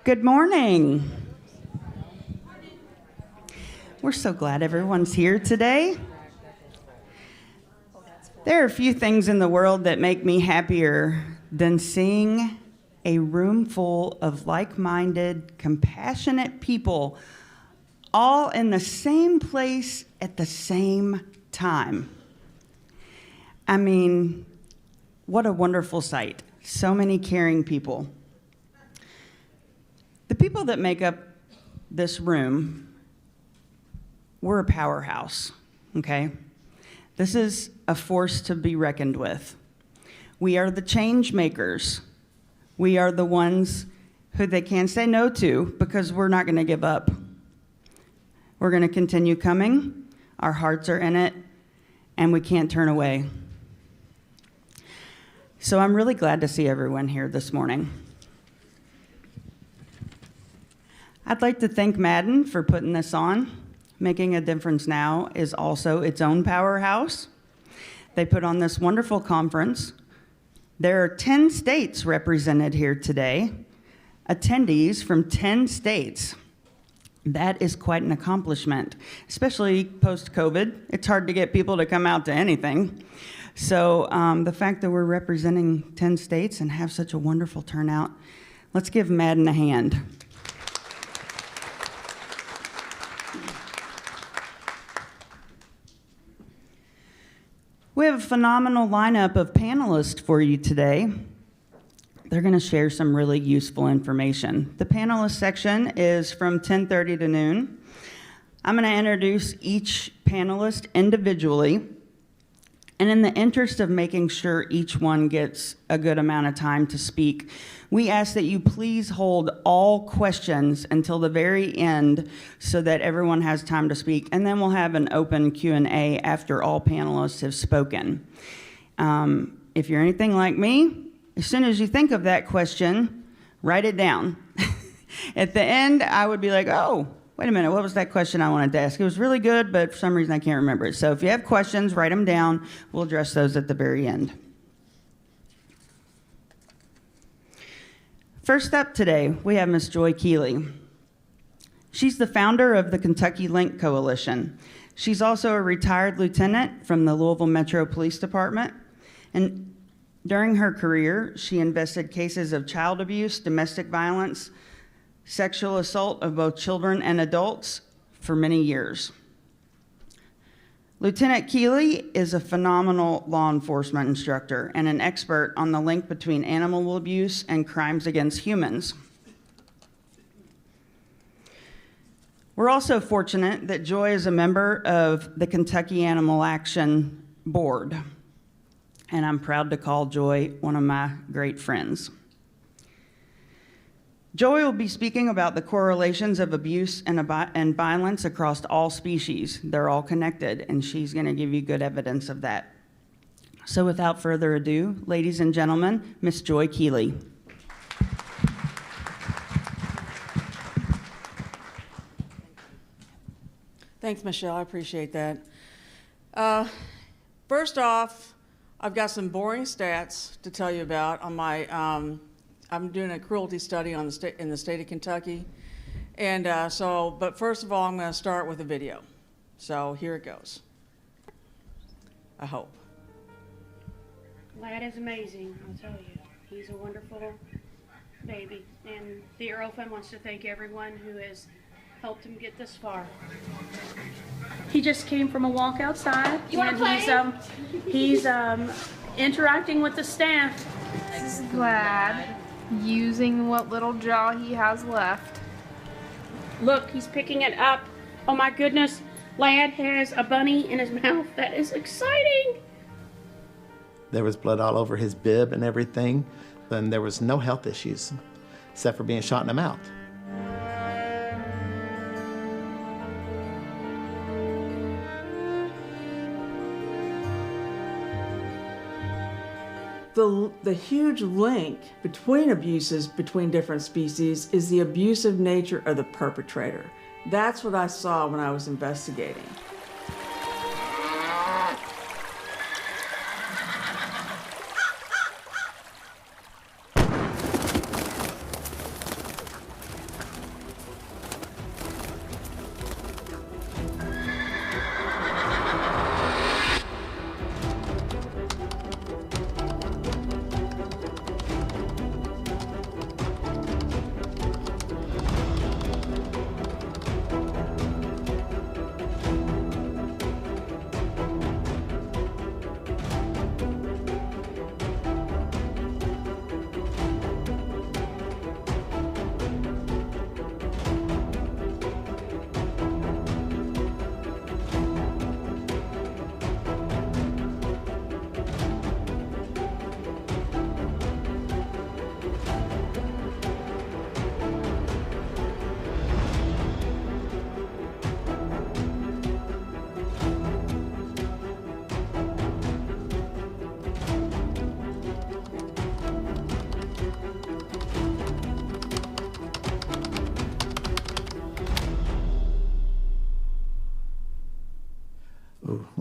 Good morning. We're so glad everyone's here today. There are a few things in the world that make me happier than seeing a room full of like-minded, compassionate people all in the same place at the same time. I mean, what a wonderful sight. So many caring people. The people that make up this room, we're a powerhouse, okay? This is a force to be reckoned with. We are the change makers. We are the ones who they can't say no to because we're not going to give up. We're going to continue coming. Our hearts are in it, and we can't turn away. So I'm really glad to see everyone here this morning. I'd like to thank Madden for putting this on. Making a Difference Now is also its own powerhouse. They put on this wonderful conference. There are 10 states represented here today, attendees from 10 states. That is quite an accomplishment, especially post-COVID. It's hard to get people to come out to anything. So the fact that we're representing 10 states and have such a wonderful turnout, let's give Madden a hand. We have a phenomenal lineup of panelists for you today. They're going to share some really useful information. The panelist section is from 10:30 to noon. I'm going to introduce each panelist individually. And in the interest of making sure each one gets a good amount of time to speak, we ask that you please hold all questions until the very end so that everyone has time to speak. And then we'll have an open Q&A after all panelists have spoken. If you're anything like me, as soon as you think of that question, write it down. At the end, I would be like, oh, wait a minute, what was that question I wanted to ask? It was really good, but for some reason I can't remember it. So if you have questions, write them down. We'll address those at the very end. First up today, we have Ms. Joy Keeley. She's the founder of the Kentucky Link Coalition. She's also a retired lieutenant from the Louisville Metro Police Department. And during her career, she investigated cases of child abuse, domestic violence, sexual assault of both children and adults for many years. Lieutenant Keeley is a phenomenal law enforcement instructor and an expert on the link between animal abuse and crimes against humans. We're also fortunate that Joy is a member of the Kentucky Animal Action Board, and I'm proud to call Joy one of my great friends. Joy will be speaking about the correlations of abuse and violence across all species. They're all connected, and she's going to give you good evidence of that. So without further ado, ladies and gentlemen, Ms. Joy Keeley. Thanks, Michelle. I appreciate that. First off, I've got some boring stats to tell you about on my I'm doing a cruelty study on in the state of Kentucky. And but first of all, I'm going to start with a video. So here it goes. I hope. Lad is amazing, I'll tell you. He's a wonderful baby. And the Earl Fund wants to thank everyone who has helped him get this far. He just came from a walk outside. You want to play? He's interacting with the staff. This is Glad using what little jaw he has left. Look, he's picking it up. Oh my goodness, Lad has a bunny in his mouth. That is exciting. There was blood all over his bib and everything, and there was no health issues except for being shot in the mouth. The huge link between abuses between different species is the abusive nature of the perpetrator. That's what I saw when I was investigating.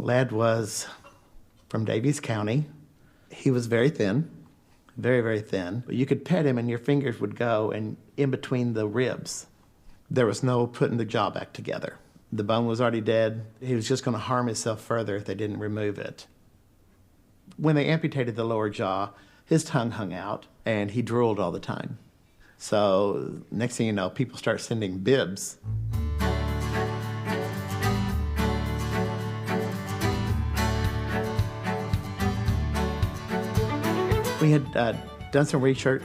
lad was from Daviess County. He was very thin, very, very thin. But you could pet him and your fingers would go in between the ribs. There was no putting the jaw back together. The bone was already dead. He was just going to harm himself further if they didn't remove it. When they amputated the lower jaw, his tongue hung out and he drooled all the time. So next thing you know, people start sending bibs. We had done some research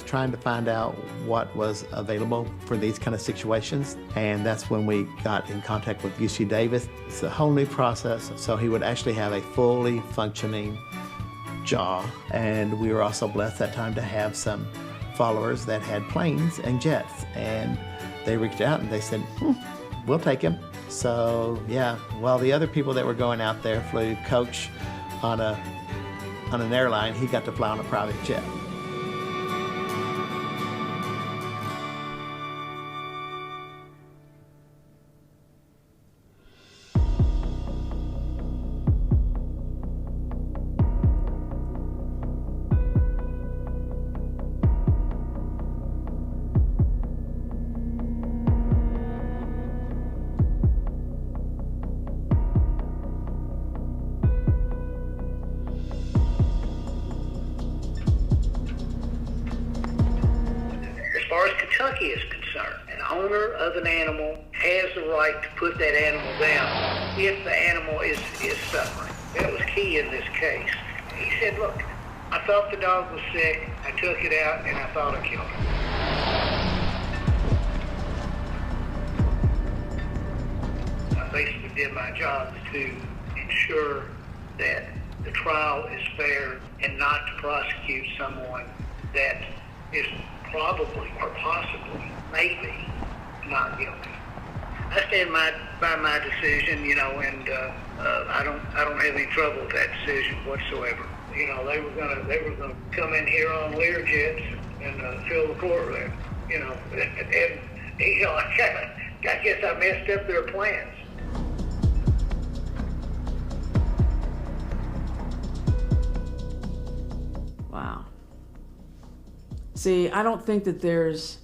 trying to find out what was available for these kind of situations, and that's when we got in contact with UC Davis. It's a whole new process, so he would actually have a fully functioning jaw, and we were also blessed that time to have some followers that had planes and jets, and they reached out and they said, we'll take him. So yeah, while the other people that were going out there flew coach on an airline, he got to fly on a private jet. As far as Kentucky is concerned, an owner of an animal has the right to put that animal down if the animal is suffering. That was key in this case. He said, look, I thought the dog was sick, I took it out, and I thought I killed it. I basically did my job to ensure that the trial is fair and not to prosecute someone that is probably or possibly, maybe, not guilty. I stand by my decision, you know, and I don't have any trouble with that decision whatsoever. You know, they were gonna come in here on Learjets and fill the courtroom, you know, and you know, I guess I messed up their plans. Wow. See, I don't think that there's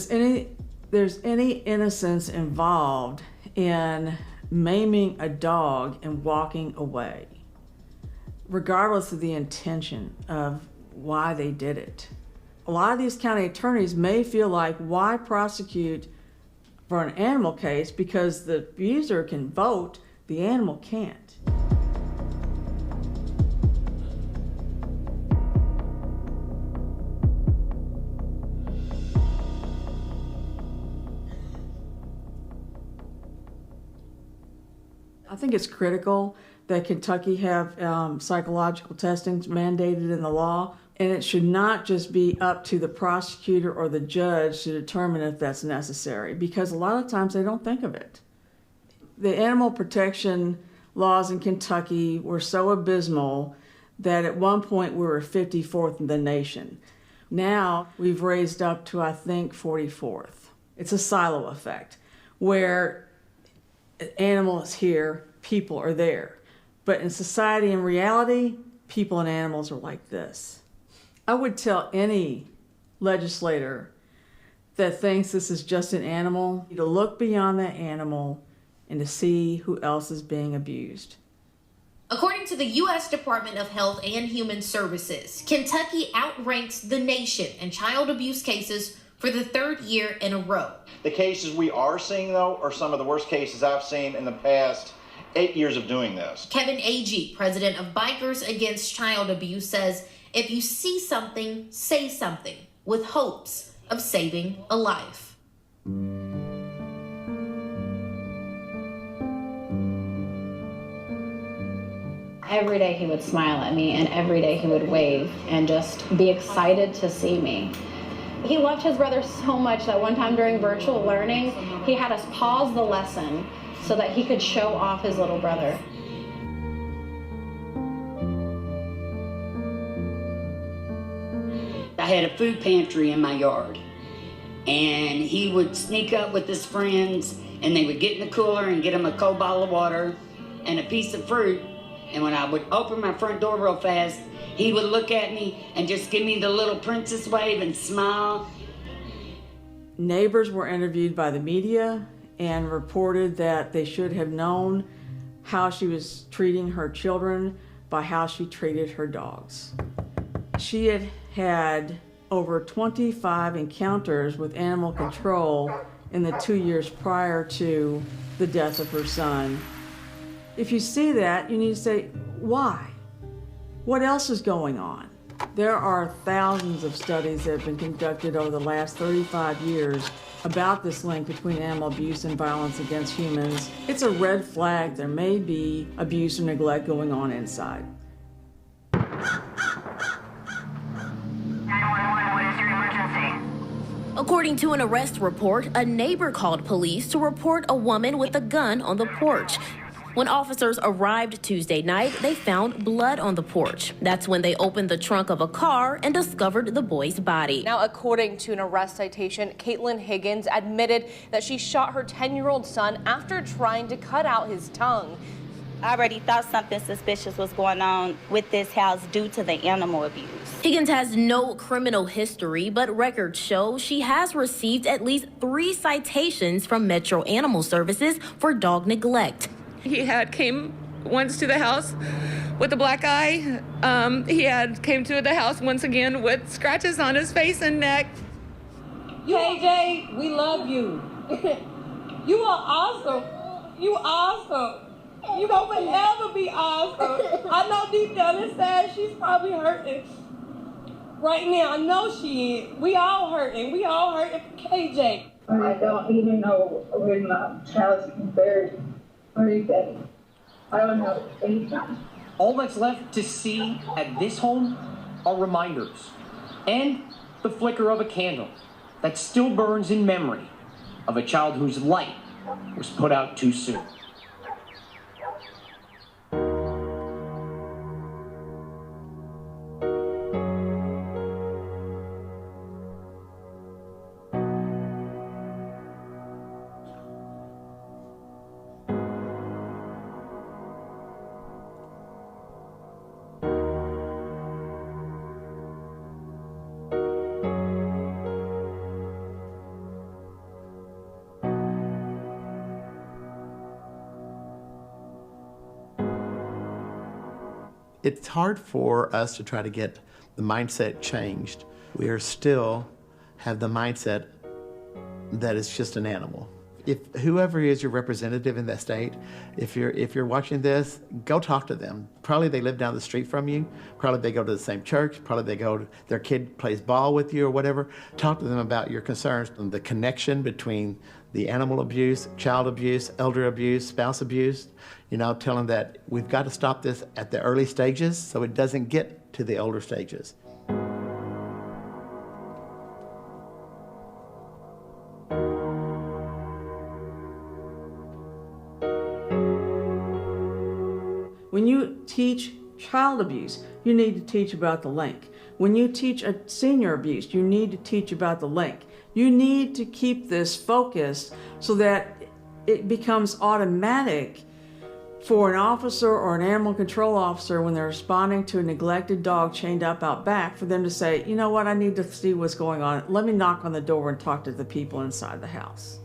any innocence involved in maiming a dog and walking away, regardless of the intention of why they did it. A lot of these county attorneys may feel like, why prosecute for an animal case because the abuser can vote, the animal can't. I think it's critical that Kentucky have psychological testing mandated in the law, and it should not just be up to the prosecutor or the judge to determine if that's necessary, because a lot of times they don't think of it. The animal protection laws in Kentucky were so abysmal that at one point we were 54th in the nation. Now we've raised up to, I think, 44th. It's a silo effect where animals here, people are there. But in society and reality, people and animals are like this. I would tell any legislator that thinks this is just an animal to look beyond that animal and to see who else is being abused. According to the U.S. Department of Health and Human Services, Kentucky outranks the nation in child abuse cases for the third year in a row. The cases we are seeing, though, are some of the worst cases I've seen in the past 8 years of doing this. Kevin Agee, president of Bikers Against Child Abuse, says, if you see something, say something, with hopes of saving a life. Every day he would smile at me, and every day he would wave and just be excited to see me. He loved his brother so much that one time during virtual learning, he had us pause the lesson so that he could show off his little brother. I had a food pantry in my yard, and he would sneak up with his friends, and they would get in the cooler and get him a cold bottle of water and a piece of fruit. And when I would open my front door real fast, he would look at me and just give me the little princess wave and smile. Neighbors were interviewed by the media and reported that they should have known how she was treating her children by how she treated her dogs. She had had over 25 encounters with animal control in the 2 years prior to the death of her son. If you see that, you need to say, why? What else is going on? There are thousands of studies that have been conducted over the last 35 years about this link between animal abuse and violence against humans. It's a red flag. There may be abuse or neglect going on inside. 911, what is your emergency? According to an arrest report, a neighbor called police to report a woman with a gun on the porch. When officers arrived Tuesday night, they found blood on the porch. That's when they opened the trunk of a car and discovered the boy's body. Now, according to an arrest citation, Caitlin Higgins admitted that she shot her 10-year-old son after trying to cut out his tongue. I already thought something suspicious was going on with this house due to the animal abuse. Higgins has no criminal history, but records show she has received at least 3 citations from Metro Animal Services for dog neglect. He had came once to the house with a black eye. He had came to the house once again with scratches on his face and neck. KJ, we love you. You are awesome. You awesome. You gonna forever be awesome. I know deep down inside she's probably hurting. Right now, I know she is. We all hurting. We all hurting for KJ. I don't even know when my child's buried. I don't have anything. All that's left to see at this home are reminders and the flicker of a candle that still burns in memory of a child whose light was put out too soon. It's hard for us to try to get the mindset changed. We are still have the mindset that it's just an animal. If whoever is your representative in that state, if you're watching this, go talk to them. Probably they live down the street from you. Probably they go to the same church. Probably they go to, their kid plays ball with you or whatever. Talk to them about your concerns and the connection between the animal abuse, child abuse, elder abuse, spouse abuse. You know, tell them that we've got to stop this at the early stages so it doesn't get to the older stages. When you teach child abuse, you need to teach about the link. When you teach a senior abuse, you need to teach about the link. You need to keep this focused so that it becomes automatic for an officer or an animal control officer when they're responding to a neglected dog chained up out back for them to say, you know what, I need to see what's going on. Let me knock on the door and talk to the people inside the house.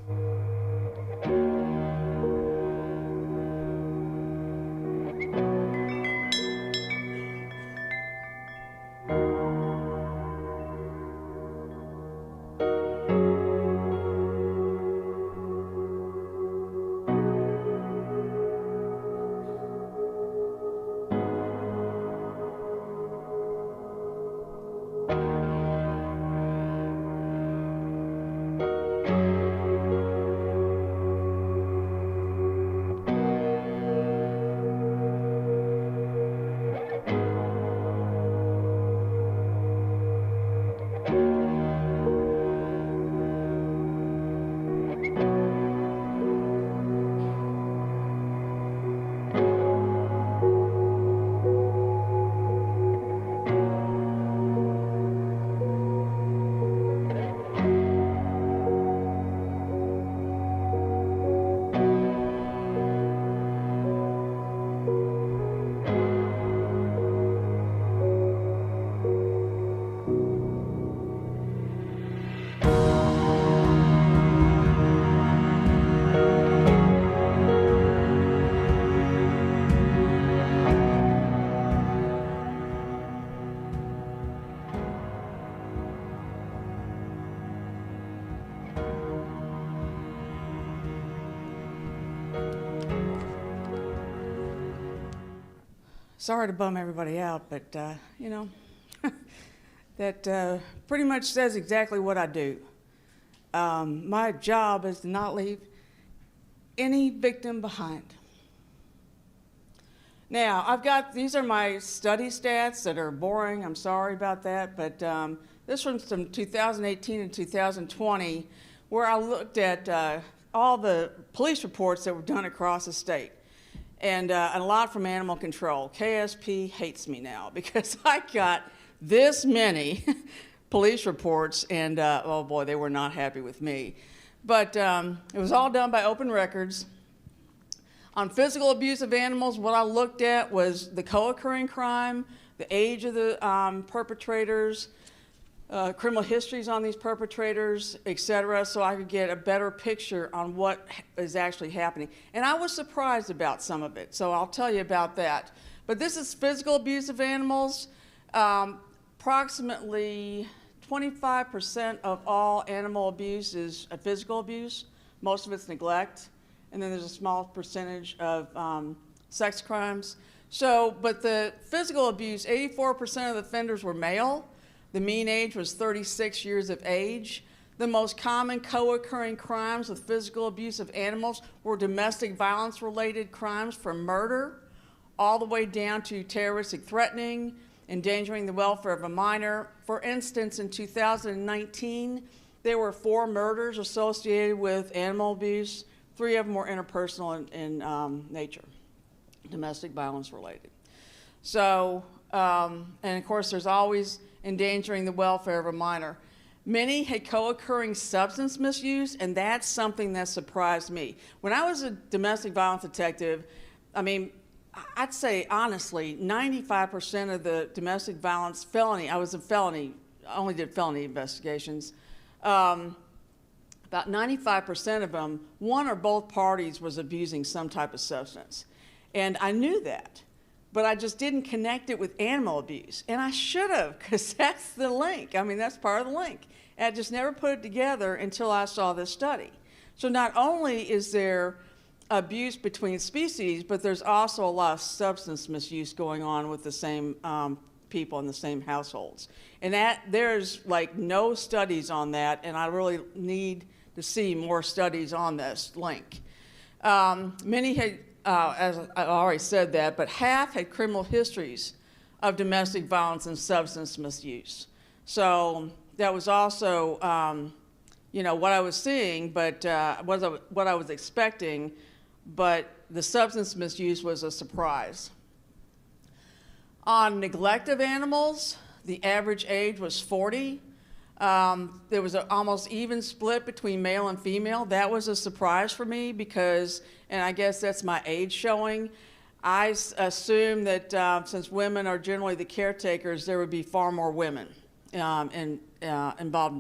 sorry to bum everybody out, but, you know, that pretty much says exactly what I do. My job is to not leave any victim behind. Now, these are my study stats that are boring. I'm sorry about that, but this one's from 2018 and 2020, where I looked at all the police reports that were done across the state, and a lot from animal control. KSP hates me now because I got this many police reports, and oh boy, they were not happy with me. But it was all done by open records. On physical abuse of animals, what I looked at was the co-occurring crime, the age of the perpetrators, criminal histories on these perpetrators, etc., so I could get a better picture on what is actually happening. And I was surprised about some of it, so I'll tell you about that. But this is physical abuse of animals. Approximately 25% of all animal abuse is physical abuse. Most of it's neglect. And then there's a small percentage of sex crimes. So, but the physical abuse, 84% of the offenders were male. The mean age was 36 years of age. The most common co-occurring crimes with physical abuse of animals were domestic violence-related crimes from murder, all the way down to terroristic threatening, endangering the welfare of a minor. For instance, in 2019, there were 4 murders associated with animal abuse. 3 of them were interpersonal in nature, domestic violence related. So, and of course, there's always endangering the welfare of a minor. Many had co-occurring substance misuse, and that's something that surprised me. When I was a domestic violence detective, I mean, I'd say honestly, 95% of the domestic violence felony, I only did felony investigations, about 95% of them, one or both parties was abusing some type of substance. And I knew that, but I just didn't connect it with animal abuse. And I should have, because that's the link. I mean, that's part of the link. And I just never put it together until I saw this study. So not only is there abuse between species, but there's also a lot of substance misuse going on with the same people in the same households. And that there's like no studies on that, and I really need to see more studies on this link. Many had, as I already said that, but half had criminal histories of domestic violence and substance misuse. So that was also, you know, what I was seeing, but what I was expecting, but the substance misuse was a surprise. On neglect of animals, the average age was 40. There was an almost even split between male and female. That was a surprise for me because, and I guess that's my age showing, I assume that since women are generally the caretakers, there would be far more women involved in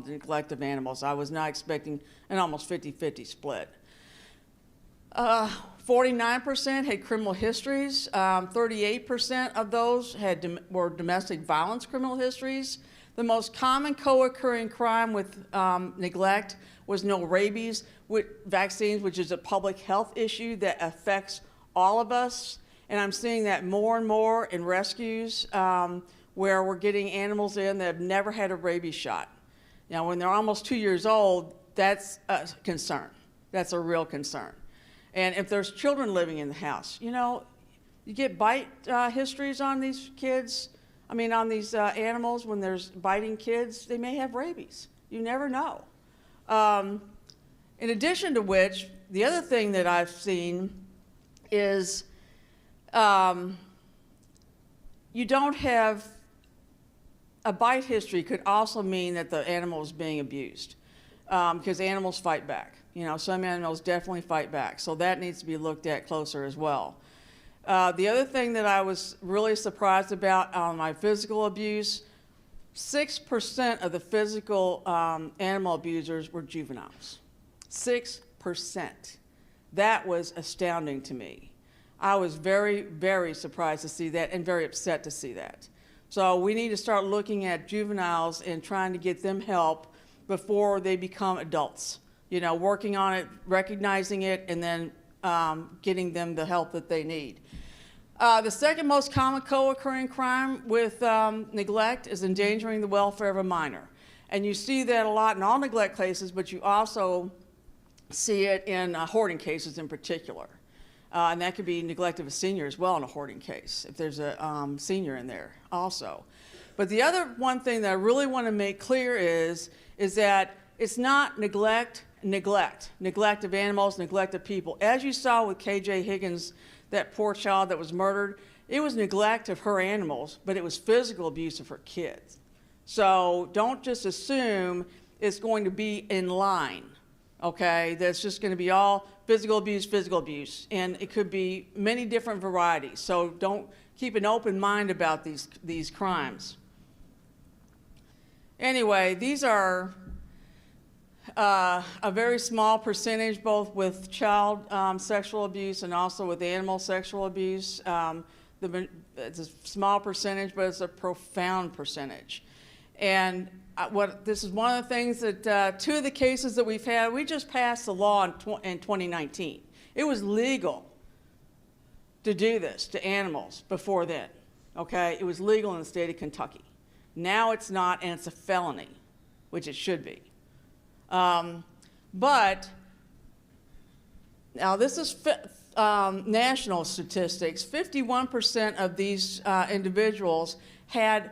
the neglect of animals. I was not expecting an almost 50-50 split. 49% had criminal histories. 38% of those were domestic violence criminal histories. The most common co-occurring crime with neglect was no rabies vaccines, which is a public health issue that affects all of us. And I'm seeing that more and more in rescues where we're getting animals in that have never had a rabies shot. Now, when they're almost 2 years old, that's a concern. That's a real concern. And if there's children living in the house, you know, you get bite histories on these kids. I mean, on these animals, when there's biting kids, they may have rabies. You never know. In addition to which, the other thing that I've seen is you don't have a bite history could also mean that the animal is being abused because animals fight back. You know, some animals definitely fight back. So that needs to be looked at closer as well. The other thing that I was really surprised about on my physical abuse, 6% of the physical animal abusers were juveniles. 6%. That was astounding to me. I was very, very surprised to see that and very upset to see that. So we need to start looking at juveniles and trying to get them help before they become adults. You know, working on it, recognizing it, and then getting them the help that they need. The second most common co-occurring crime with neglect is endangering the welfare of a minor. And you see that a lot in all neglect cases, but you also see it in hoarding cases in particular. And that could be neglect of a senior as well in a hoarding case, if there's a senior in there also. But the other one thing that I really want to make clear is that it's not neglect of animals, neglect of people. As you saw with KJ Higgins, that poor child that was murdered, it was neglect of her animals, but it was physical abuse of her kids. So don't just assume it's going to be in line, okay? That's just going to be all physical abuse, and it could be many different varieties. So don't keep an open mind about these crimes. Anyway, these are a very small percentage, both with child sexual abuse and also with animal sexual abuse. It's a small percentage, but it's a profound percentage. And this is one of the things that two of the cases that we've had, we just passed the law in 2019. It was legal to do this to animals before then, okay? It was legal in the state of Kentucky. Now it's not, and it's a felony, which it should be. But now this is national statistics. 51% of these individuals had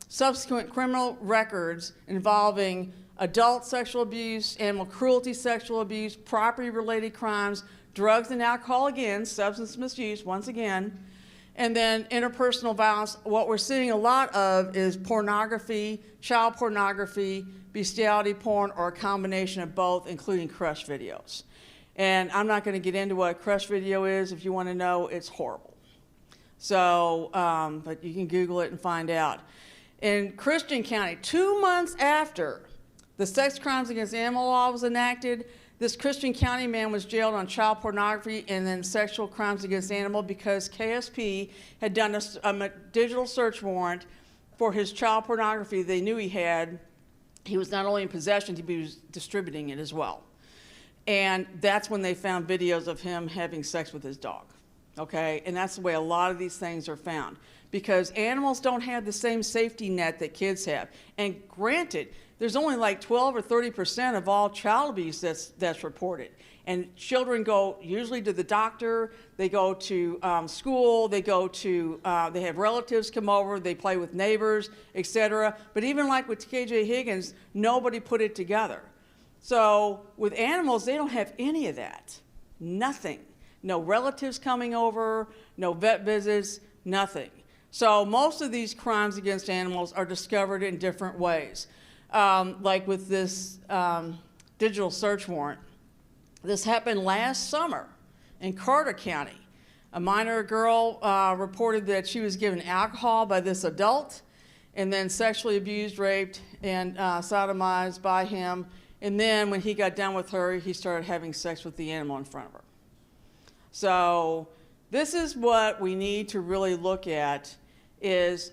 subsequent criminal records involving adult sexual abuse, animal cruelty sexual abuse, property-related crimes, drugs and alcohol again, substance misuse once again, and then interpersonal violence. What we're seeing a lot of is pornography, child pornography, bestiality porn, or a combination of both, including crush videos. And I'm not going to get into what a crush video is. If you want to know, it's horrible. So, but you can Google it and find out. In Christian County, 2 months after the Sex Crimes Against Animal Law was enacted, this Christian County man was jailed on child pornography and then sexual crimes against animal because KSP had done a digital search warrant for his child pornography they knew he had. He was not only in possession, he was distributing it as well. And that's when they found videos of him having sex with his dog, okay? And that's the way a lot of these things are found, because animals don't have the same safety net that kids have. And granted, there's only like 12 or 30% of all child abuse that's reported. And children go usually to the doctor, they go to school, they have relatives come over, they play with neighbors, etc. But even like with KJ Higgins, nobody put it together. So with animals, they don't have any of that. Nothing. No relatives coming over, no vet visits, nothing. So most of these crimes against animals are discovered in different ways. Like with this digital search warrant. This happened last summer in Carter County. A minor girl reported that she was given alcohol by this adult and then sexually abused, raped, and sodomized by him. And then when he got done with her, he started having sex with the animal in front of her. So this is what we need to really look at, is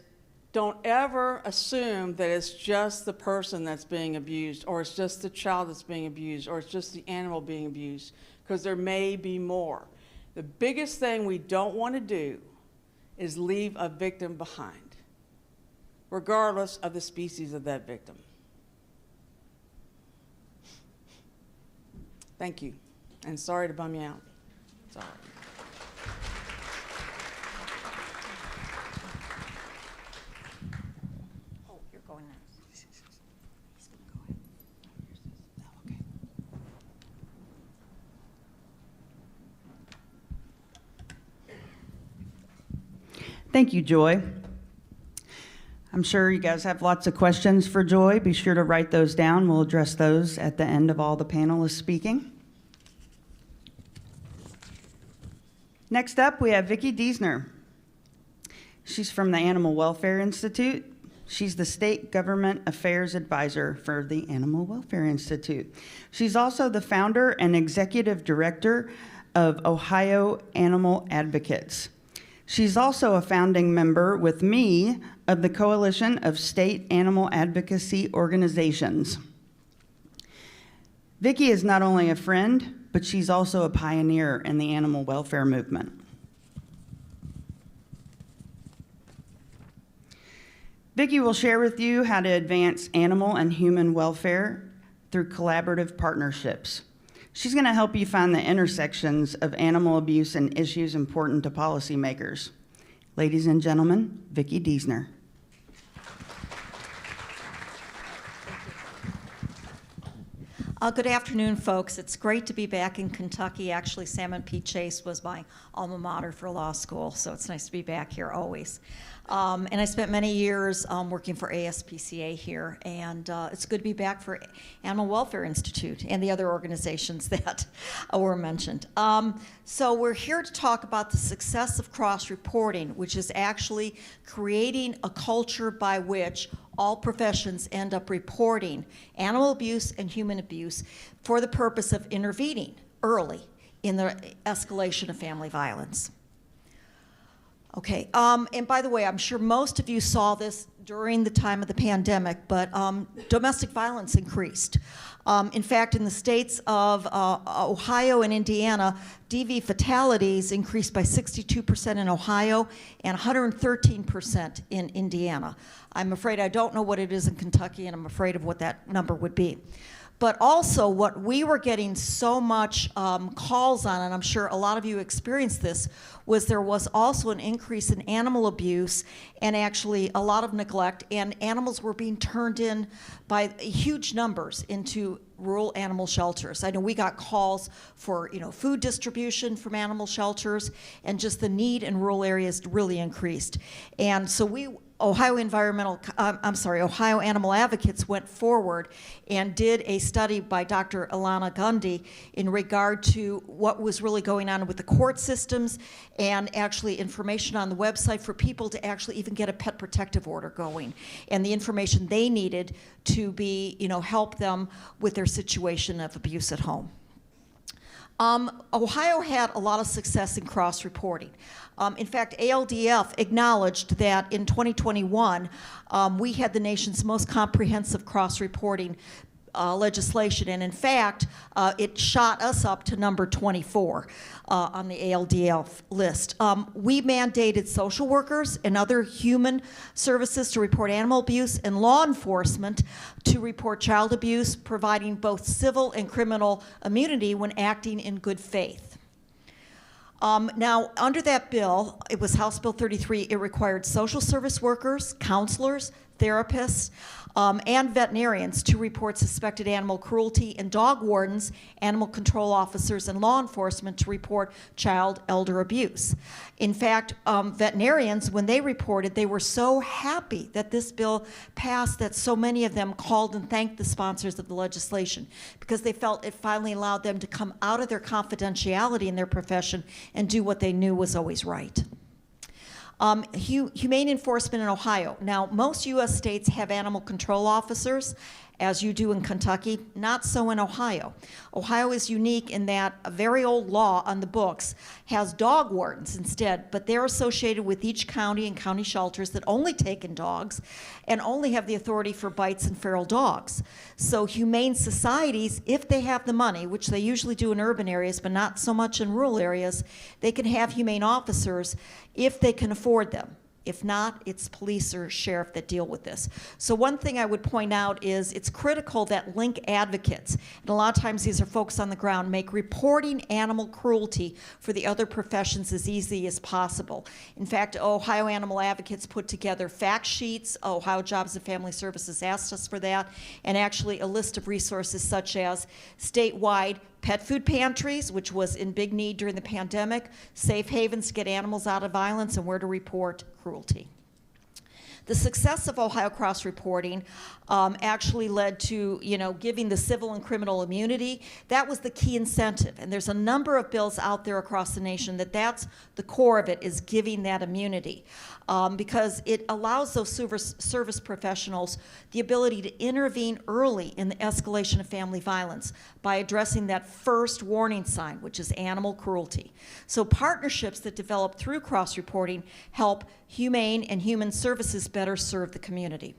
don't ever assume that it's just the person that's being abused, or it's just the child that's being abused, or it's just the animal being abused, because there may be more. The biggest thing we don't want to do is leave a victim behind, regardless of the species of that victim. Thank you, and sorry to bum you out. Sorry. Oh, you're going next. Thank you, Joy. I'm sure you guys have lots of questions for Joy. Be sure to write those down. We'll address those at the end of all the panelists speaking. Next up, we have Vicki Diesner. She's from the Animal Welfare Institute. She's the State Government Affairs Advisor for the Animal Welfare Institute. She's also the founder and executive director of Ohio Animal Advocates. She's also a founding member with me of the Coalition of State Animal Advocacy Organizations. Vicki is not only a friend, but she's also a pioneer in the animal welfare movement. Vicki will share with you how to advance animal and human welfare through collaborative partnerships. She's going to help you find the intersections of animal abuse and issues important to policymakers. Ladies and gentlemen, Vicki Diesner. Good afternoon, folks. It's great to be back in Kentucky. Actually, Salmon P. Chase was my alma mater for law school, so it's nice to be back here always. And I spent many years working for ASPCA here, and it's good to be back for Animal Welfare Institute and the other organizations that were mentioned. So we're here to talk about the success of cross-reporting, which is actually creating a culture by which all professions end up reporting animal abuse and human abuse for the purpose of intervening early in the escalation of family violence. Okay, and by the way, I'm sure most of you saw this during the time of the pandemic, but domestic violence increased. In fact, in the states of Ohio and Indiana, DV fatalities increased by 62% in Ohio and 113% in Indiana. I'm afraid I don't know what it is in Kentucky, and I'm afraid of what that number would be. But also what we were getting so much calls on, and I'm sure a lot of you experienced this, was there was also an increase in animal abuse and actually a lot of neglect, and animals were being turned in by huge numbers into rural animal shelters. I know we got calls for food distribution from animal shelters, and just the need in rural areas really increased. And so Ohio Animal Advocates went forward and did a study by Dr. Ilana Gundy in regard to what was really going on with the court systems and actually information on the website for people to actually even get a pet protective order going and the information they needed to be, help them with their situation of abuse at home. Ohio had a lot of success in cross-reporting. In fact, ALDF acknowledged that in 2021, we had the nation's most comprehensive cross-reporting legislation, and in fact, it shot us up to number 24 on the ALDF list. We mandated social workers and other human services to report animal abuse and law enforcement to report child abuse, providing both civil and criminal immunity when acting in good faith. Now, under that bill, it was House Bill 33, it required social service workers, counselors, therapists, and veterinarians to report suspected animal cruelty, and dog wardens, animal control officers, and law enforcement to report child elder abuse. In fact, veterinarians, when they reported, they were so happy that this bill passed that so many of them called and thanked the sponsors of the legislation because they felt it finally allowed them to come out of their confidentiality in their profession and do what they knew was always right. Humane enforcement in Ohio. Now, most U.S. states have animal control officers, as you do in Kentucky. Not so in Ohio. Ohio is unique in that a very old law on the books has dog wardens instead, but they're associated with each county and county shelters that only take in dogs and only have the authority for bites and feral dogs. So humane societies, if they have the money, which they usually do in urban areas, but not so much in rural areas, they can have humane officers if they can afford them. If not, it's police or sheriff that deal with this. So one thing I would point out is it's critical that link advocates, and a lot of times these are folks on the ground, make reporting animal cruelty for the other professions as easy as possible. In fact, Ohio Animal Advocates put together fact sheets. Ohio Jobs and Family Services asked us for that, and actually a list of resources such as statewide pet food pantries, which was in big need during the pandemic, safe havens to get animals out of violence, and where to report cruelty. The success of Ohio cross-reporting actually led to, giving the civil and criminal immunity. That was the key incentive, and there's a number of bills out there across the nation that's the core of it, is giving that immunity, because it allows those service professionals the ability to intervene early in the escalation of family violence by addressing that first warning sign, which is animal cruelty. So partnerships that develop through cross-reporting help humane and human services better serve the community.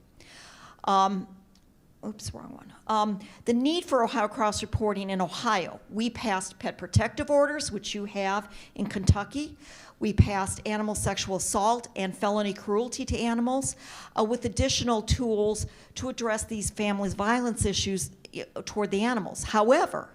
Oops, wrong one. The need for Ohio cross-reporting in Ohio. We passed pet protective orders, which you have in Kentucky. We passed animal sexual assault and felony cruelty to animals with additional tools to address these family violence issues toward the animals. However,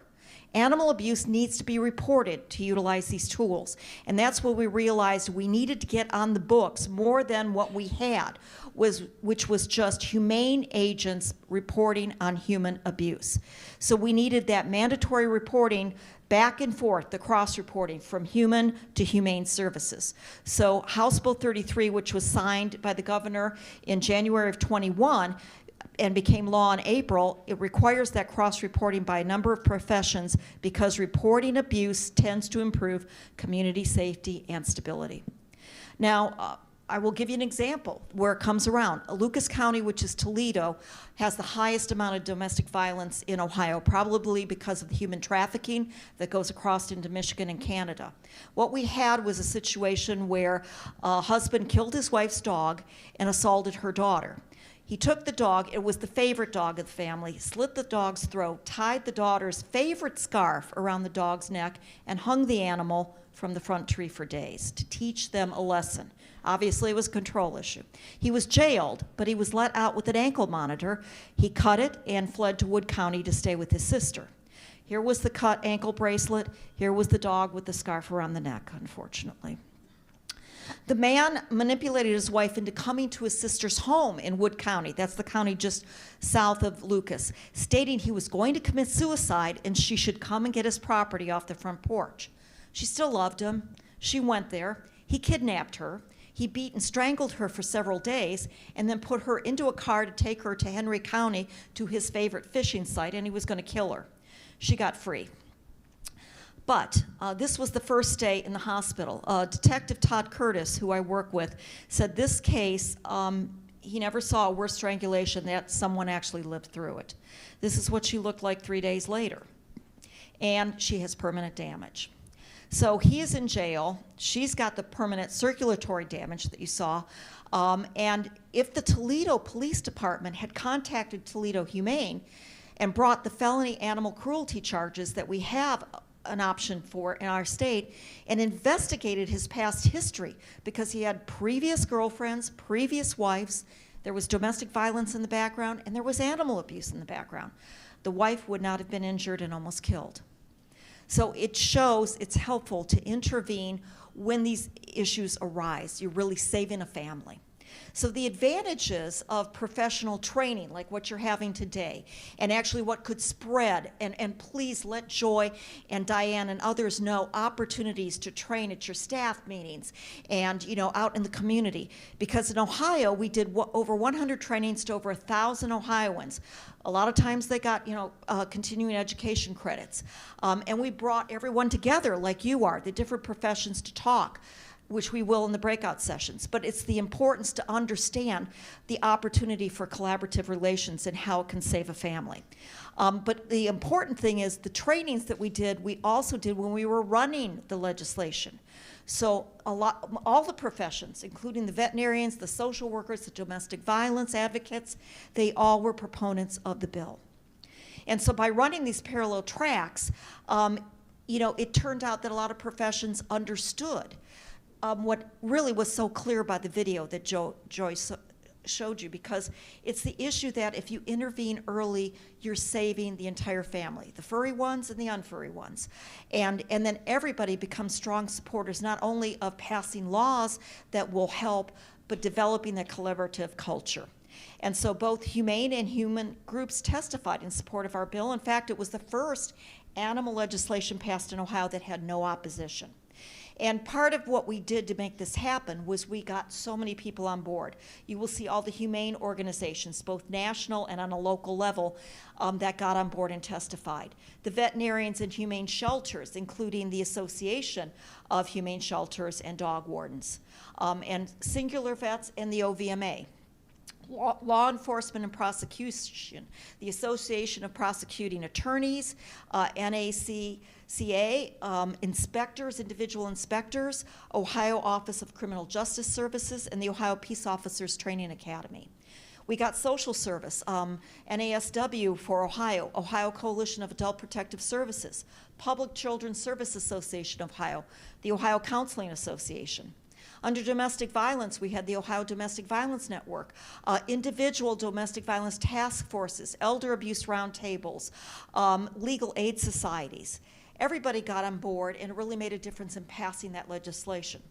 animal abuse needs to be reported to utilize these tools. And that's what we realized we needed to get on the books more than what we had, which was just humane agents reporting on human abuse. So we needed that mandatory reporting back and forth, the cross-reporting from human to humane services. So House Bill 33, which was signed by the governor in January of 21, and became law in April, it requires that cross-reporting by a number of professions because reporting abuse tends to improve community safety and stability. Now, I will give you an example where it comes around. Lucas County, which is Toledo, has the highest amount of domestic violence in Ohio, probably because of the human trafficking that goes across into Michigan and Canada. What we had was a situation where a husband killed his wife's dog and assaulted her daughter. He took the dog, it was the favorite dog of the family, slit the dog's throat, tied the daughter's favorite scarf around the dog's neck, and hung the animal from the front tree for days to teach them a lesson. Obviously, it was a control issue. He was jailed, but he was let out with an ankle monitor. He cut it and fled to Wood County to stay with his sister. Here was the cut ankle bracelet. Here was the dog with the scarf around the neck, unfortunately. The man manipulated his wife into coming to his sister's home in Wood County, that's the county just south of Lucas, stating he was going to commit suicide and she should come and get his property off the front porch. She still loved him. She went there. He kidnapped her. He beat and strangled her for several days and then put her into a car to take her to Henry County to his favorite fishing site, and he was going to kill her. She got free. But this was the first day in the hospital. Detective Todd Curtis, who I work with, said this case, he never saw a worse strangulation, that someone actually lived through it. This is what she looked like 3 days later. And she has permanent damage. So he is in jail. She's got the permanent circulatory damage that you saw. And if the Toledo Police Department had contacted Toledo Humane and brought the felony animal cruelty charges that we have an option for in our state and investigated his past history, because he had previous girlfriends, previous wives, there was domestic violence in the background, and there was animal abuse in the background, the wife would not have been injured and almost killed. So it shows it's helpful to intervene when these issues arise. You're really saving a family. So the advantages of professional training, like what you're having today, and actually what could spread, and please let Joy and Diane and others know opportunities to train at your staff meetings and out in the community. Because in Ohio, we did over 100 trainings to over 1,000 Ohioans. A lot of times they got continuing education credits. And we brought everyone together like you are, the different professions, to talk, which we will in the breakout sessions. But it's the importance to understand the opportunity for collaborative relations and how it can save a family. But the important thing is the trainings that we also did when we were running the legislation. So all the professions, including the veterinarians, the social workers, the domestic violence advocates, they all were proponents of the bill. And so by running these parallel tracks, it turned out that a lot of professions understood what really was so clear by the video that Joyce showed you, because it's the issue that if you intervene early, you're saving the entire family, the furry ones and the unfurry ones. And then everybody becomes strong supporters, not only of passing laws that will help, but developing that collaborative culture. And so both humane and human groups testified in support of our bill. In fact, it was the first animal legislation passed in Ohio that had no opposition. And part of what we did to make this happen was we got so many people on board. You will see all the humane organizations, both national and on a local level, that got on board and testified. The veterinarians and humane shelters, including the Association of Humane Shelters and Dog Wardens, and Singular Vets and the OVMA. Law enforcement and prosecution, the Association of Prosecuting Attorneys, NACCA, inspectors, individual inspectors, Ohio Office of Criminal Justice Services, and the Ohio Peace Officers Training Academy. We got social service, NASW for Ohio, Ohio Coalition of Adult Protective Services, Public Children's Service Association of Ohio, the Ohio Counseling Association. Under domestic violence, we had the Ohio Domestic Violence Network, individual domestic violence task forces, elder abuse roundtables, legal aid societies. Everybody got on board, and it really made a difference in passing that legislation.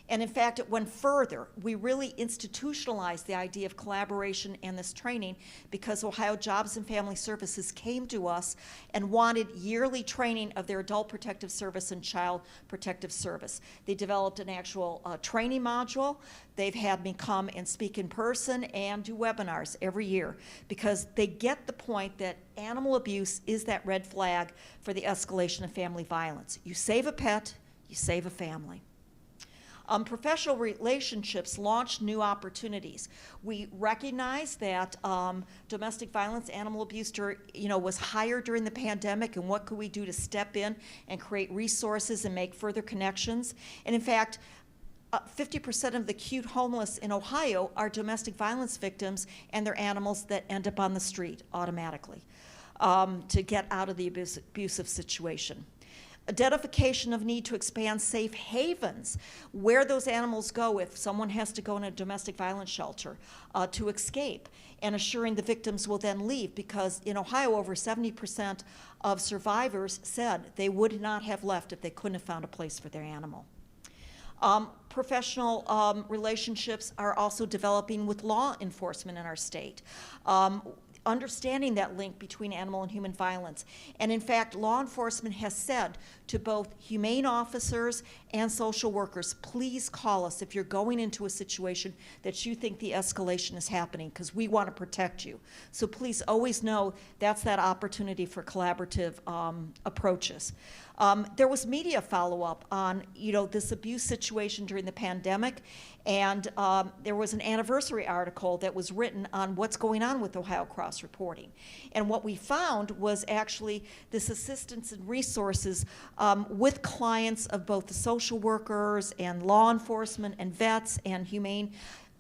And in fact, it went further. We really institutionalized the idea of collaboration and this training because Ohio Jobs and Family Services came to us and wanted yearly training of their adult protective service and child protective service. They developed an actual training module. They've had me come and speak in person and do webinars every year because they get the point that animal abuse is that red flag for the escalation of family violence. You save a pet, you save a family. Professional relationships launch new opportunities. We recognize that domestic violence, animal abuse, was higher during the pandemic, and what could we do to step in and create resources and make further connections? And in fact, 50% of the acute homeless in Ohio are domestic violence victims and their animals that end up on the street automatically to get out of the abusive situation. Identification of need to expand safe havens, where those animals go if someone has to go in a domestic violence shelter to escape, and assuring the victims will then leave, because in Ohio, over 70% of survivors said they would not have left if they couldn't have found a place for their animal. Professional relationships are also developing with law enforcement in our state. Understanding that link between animal and human violence. And in fact, law enforcement has said to both humane officers and social workers, please call us if you're going into a situation that you think the escalation is happening, because we want to protect you. So please always know that's that opportunity for collaborative approaches. There was media follow-up on this abuse situation during the pandemic, and there was an anniversary article that was written on what's going on with Ohio Cross Reporting. And what we found was actually this assistance and resources with clients of both the social workers and law enforcement and vets and humane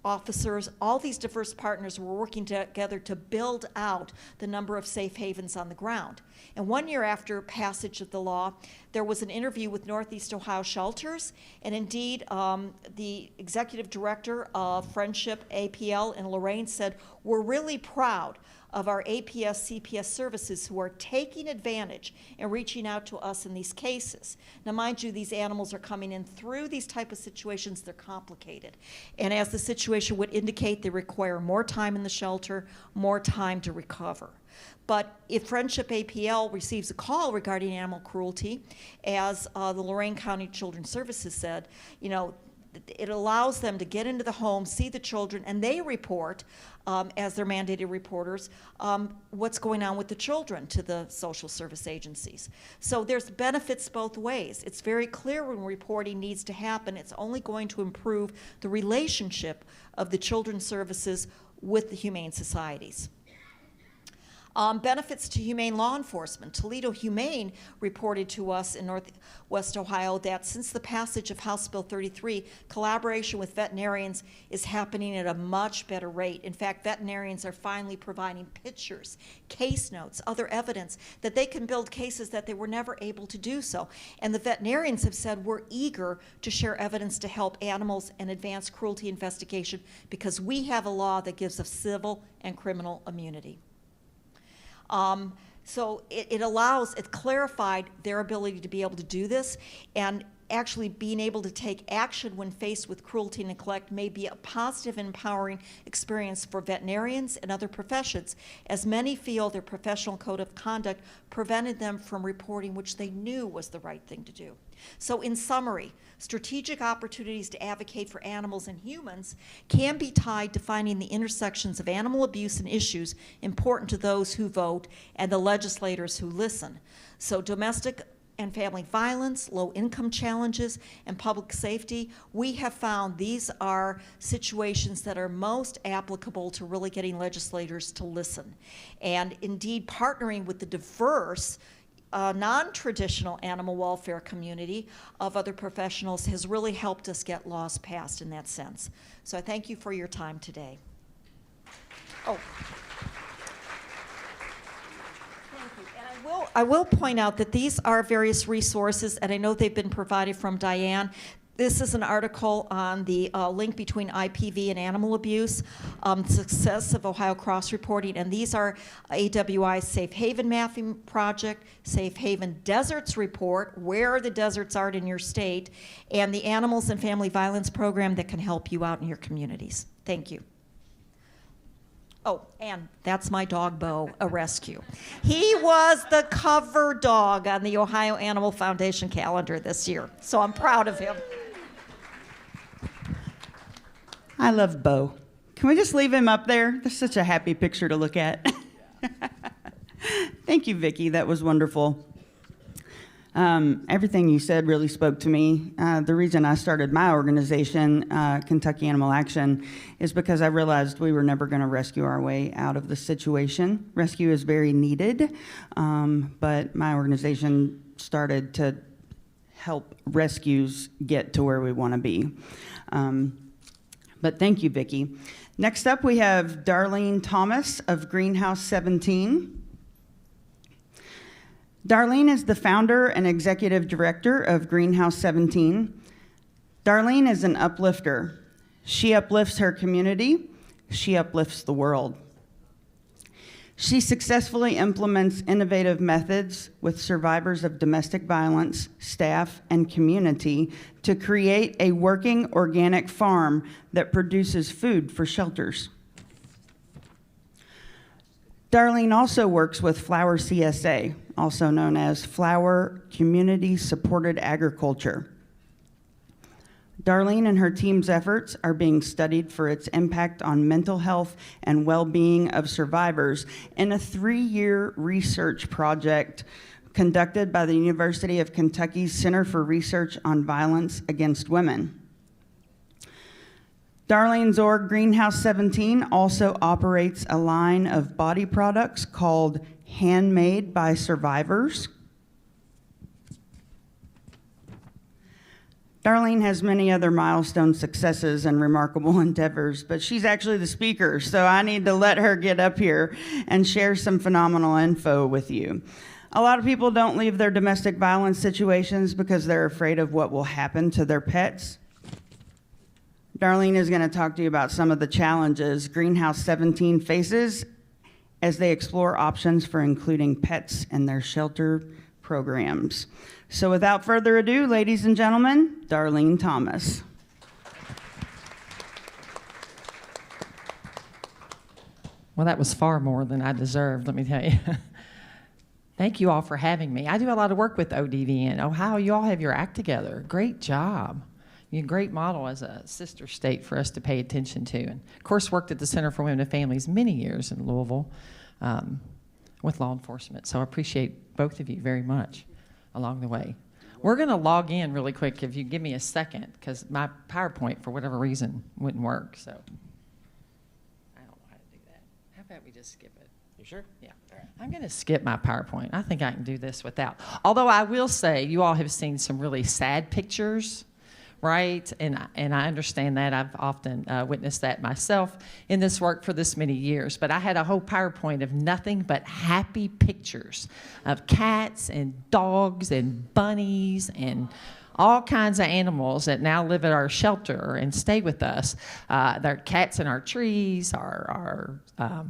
officers. All these diverse partners were working together to build out the number of safe havens on the ground. And 1 year after passage of the law, there was an interview with Northeast Ohio Shelters, and indeed the executive director of Friendship APL in Lorain said, we're really proud of our APS CPS services who are taking advantage and reaching out to us in these cases. Now mind you, these animals are coming in through these type of situations, they're complicated. And as the situation would indicate, they require more time in the shelter, more time to recover. But if Friendship APL receives a call regarding animal cruelty, as the Lorain County Children's Services said, it allows them to get into the home, see the children, and they report, as their mandated reporters, what's going on with the children to the social service agencies. So there's benefits both ways. It's very clear when reporting needs to happen. It's only going to improve the relationship of the children's services with the humane societies. Benefits to humane law enforcement. Toledo Humane reported to us in Northwest Ohio that since the passage of House Bill 33, collaboration with veterinarians is happening at a much better rate. In fact, veterinarians are finally providing pictures, case notes, other evidence that they can build cases that they were never able to do so. And the veterinarians have said, we're eager to share evidence to help animals and advance cruelty investigation because we have a law that gives us civil and criminal immunity. So it clarified their ability to be able to do this, and actually being able to take action when faced with cruelty and neglect may be a positive and empowering experience for veterinarians and other professions, as many feel their professional code of conduct prevented them from reporting which they knew was the right thing to do. So in summary, strategic opportunities to advocate for animals and humans can be tied to finding the intersections of animal abuse and issues important to those who vote and the legislators who listen. So domestic and family violence, low-income challenges, and public safety, we have found these are situations that are most applicable to really getting legislators to listen. And indeed, partnering with the diverse non-traditional animal welfare community of other professionals has really helped us get laws passed in that sense. So I thank you for your time today. Oh. I will point out that these are various resources, and I know they've been provided from Diane. This is an article on the link between IPV and animal abuse, success of Ohio cross-reporting, and these are AWI's Safe Haven Mapping Project, Safe Haven Deserts Report, where the deserts are in your state, and the Animals and Family Violence Program that can help you out in your communities. Thank you. Oh, and that's my dog, Bo, a rescue. He was the cover dog on the Ohio Animal Foundation calendar this year, so I'm proud of him. I love Bo. Can we just leave him up there? That's such a happy picture to look at. Thank you, Vicki. That was wonderful. Everything you said really spoke to me. The reason I started my organization, Kentucky Animal Action, is because I realized we were never going to rescue our way out of the situation. Rescue is very needed, but my organization started to help rescues get to where we want to be. But thank you, Vicki. Next up, we have Darlene Thomas of Greenhouse 17. Darlene is the founder and executive director of Greenhouse 17. Darlene is an uplifter. She uplifts her community. She uplifts the world. She successfully implements innovative methods with survivors of domestic violence, staff, and community to create a working organic farm that produces food for shelters. Darlene also works with Flower CSA, also known as Flower Community Supported Agriculture. Darlene and her team's efforts are being studied for its impact on mental health and well-being of survivors in a 3-year research project conducted by the University of Kentucky's Center for Research on Violence Against Women. Darlene's org, Greenhouse 17, also operates a line of body products called Handmade by Survivors. Darlene has many other milestone successes and remarkable endeavors, but she's actually the speaker, so I need to let her get up here and share some phenomenal info with you. A lot of people don't leave their domestic violence situations because they're afraid of what will happen to their pets. Darlene is going to talk to you about some of the challenges Greenhouse 17 faces as they explore options for including pets in their shelter programs. So without further ado, ladies and gentlemen, Darlene Thomas. Well, that was far more than I deserved, let me tell you. Thank you all for having me. I do a lot of work with ODV in Ohio. You all have your act together. Great job. You're a great model as a sister state for us to pay attention to. And of course, worked at the Center for Women and Families many years in Louisville with law enforcement. So I appreciate both of you very much along the way. We're going to log in really quick if you give me a second, because my PowerPoint, for whatever reason, wouldn't work. So I don't know how to do that. How about we just skip it? You sure? Yeah. I'm going to skip my PowerPoint. I think I can do this without. Although I will say, you all have seen some really sad pictures, right? And I understand that. I've often witnessed that myself in this work for this many years. But I had a whole PowerPoint of nothing but happy pictures of cats and dogs and bunnies and all kinds of animals that now live at our shelter and stay with us. There are cats in our trees, our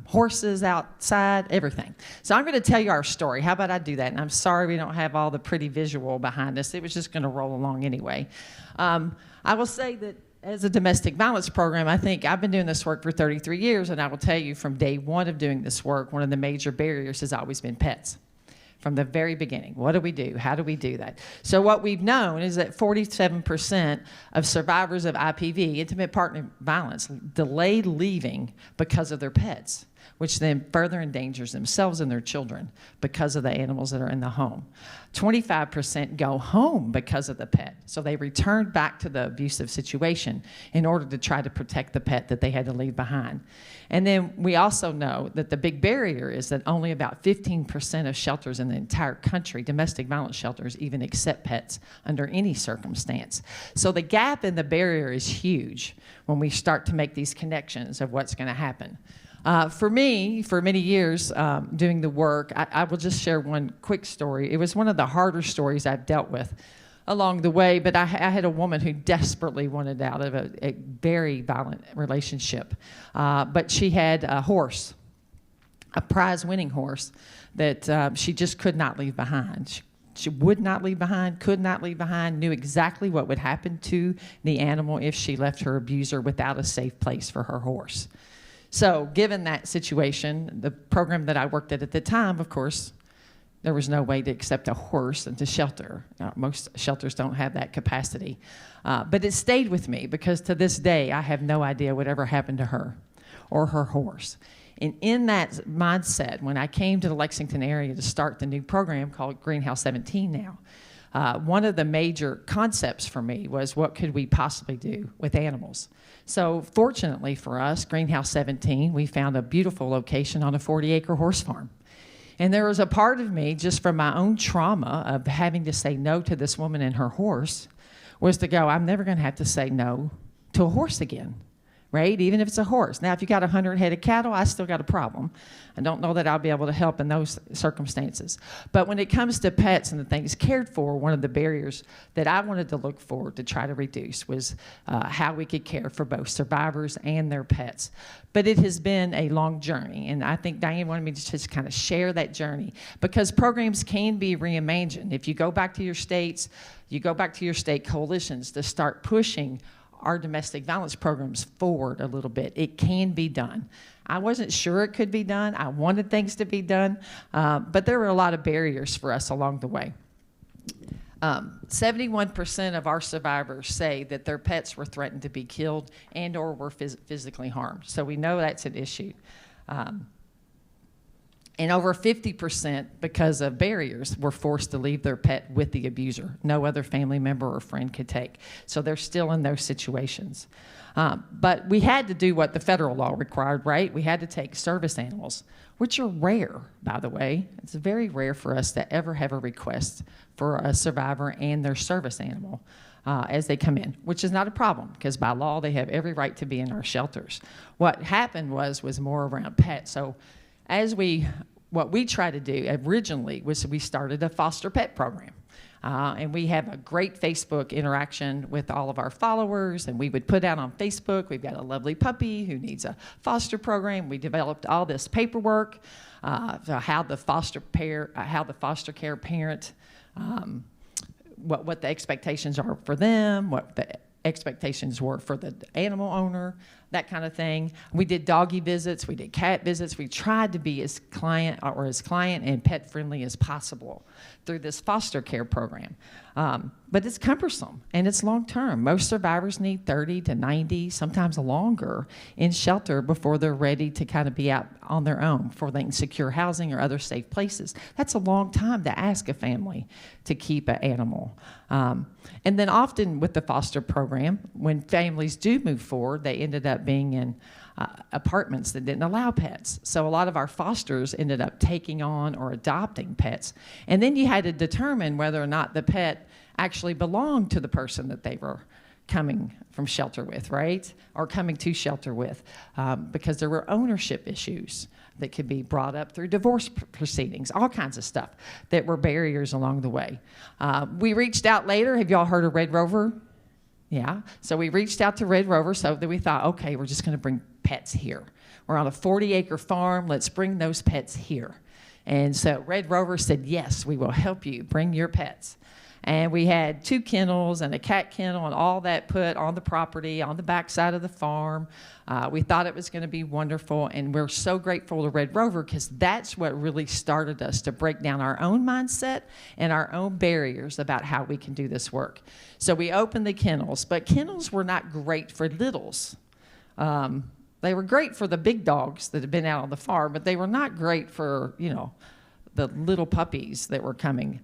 horses outside, everything. So I'm going to tell you our story. How about I do that? And I'm sorry we don't have all the pretty visual behind us. It was just going to roll along anyway. I will say that as a domestic violence program, I think I've been doing this work for 33 years, and I will tell you from day one of doing this work, one of the major barriers has always been pets. From the very beginning. What do we do? How do we do that? So what we've known is that 47% of survivors of IPV, intimate partner violence, delay leaving because of their pets, which then further endangers themselves and their children because of the animals that are in the home. 25% go home because of the pet. So they return back to the abusive situation in order to try to protect the pet that they had to leave behind. And then we also know that the big barrier is that only about 15% of shelters in the entire country, domestic violence shelters, even accept pets under any circumstance. So the gap and the barrier is huge when we start to make these connections of what's going to happen. For me, for many years doing the work, I will just share one quick story. It was one of the harder stories I've dealt with along the way, but I had a woman who desperately wanted out of a very violent relationship. But she had a horse, a prize-winning horse, that she just could not leave behind. She would not leave behind, could not leave behind, knew exactly what would happen to the animal if she left her abuser without a safe place for her horse. So given that situation, the program that I worked at the time, of course, there was no way to accept a horse into shelter. Most shelters don't have that capacity. But it stayed with me because to this day, I have no idea whatever happened to her or her horse. And in that mindset, when I came to the Lexington area to start the new program called Greenhouse 17 now, one of the major concepts for me was what could we possibly do with animals? So fortunately for us, Greenhouse 17, we found a beautiful location on a 40-acre horse farm. And there was a part of me, just from my own trauma of having to say no to this woman and her horse, was to go, I'm never going to have to say no to a horse again, right? Even if it's a horse. Now, if you got 100 head of cattle, I still got a problem. I don't know that I'll be able to help in those circumstances. But when it comes to pets and the things cared for, one of the barriers that I wanted to look for to try to reduce was how we could care for both survivors and their pets. But it has been a long journey, and I think Diane wanted me to just kind of share that journey because programs can be reimagined. If you go back to your states, you go back to your state coalitions to start pushing our domestic violence programs forward a little bit. It can be done. I wasn't sure it could be done. I wanted things to be done, but there were a lot of barriers for us along the way. 71% of our survivors say that their pets were threatened to be killed and or were physically harmed. So we know that's an issue. And over 50%, because of barriers, were forced to leave their pet with the abuser. No other family member or friend could take. So they're still in those situations. But we had to do what the federal law required, right? We had to take service animals, which are rare, by the way. It's very rare for us to ever have a request for a survivor and their service animal as they come in, which is not a problem because by law they have every right to be in our shelters. What happened was more around pets. So what we tried to do originally was we started a foster pet program. And we have a great Facebook interaction with all of our followers, and we would put out on Facebook, we've got a lovely puppy who needs a foster program. We developed all this paperwork, how the foster care parent, what the expectations are for them, what the expectations were for the animal owner, that kind of thing. We did doggy visits, we did cat visits. We tried to be as client and pet friendly as possible through this foster care program. But it's cumbersome and it's long term. Most survivors need 30 to 90, sometimes longer in shelter before they're ready to kind of be out on their own, before they can secure housing or other safe places. That's a long time to ask a family to keep an animal. And then often with the foster program, when families do move forward, they ended up being in apartments that didn't allow pets. So a lot of our fosters ended up taking on or adopting pets. And then you had to determine whether or not the pet actually belonged to the person that they were coming from shelter with, right? Or coming to shelter with, because there were ownership issues that could be brought up through divorce proceedings, all kinds of stuff that were barriers along the way. We reached out later. Have y'all heard of Red Rover? Yeah. So we reached out to Red Rover, so that we thought, okay, we're just going to bring pets here. We're on a 40-acre farm. Let's bring those pets here. And so Red Rover said, yes, we will help you bring your pets. And we had 2 kennels and a cat kennel and all that put on the property, on the backside of the farm. We thought it was going to be wonderful, and we're so grateful to Red Rover because that's what really started us to break down our own mindset and our own barriers about how we can do this work. So we opened the kennels, but kennels were not great for littles. They were great for the big dogs that had been out on the farm, but they were not great for, the little puppies that were coming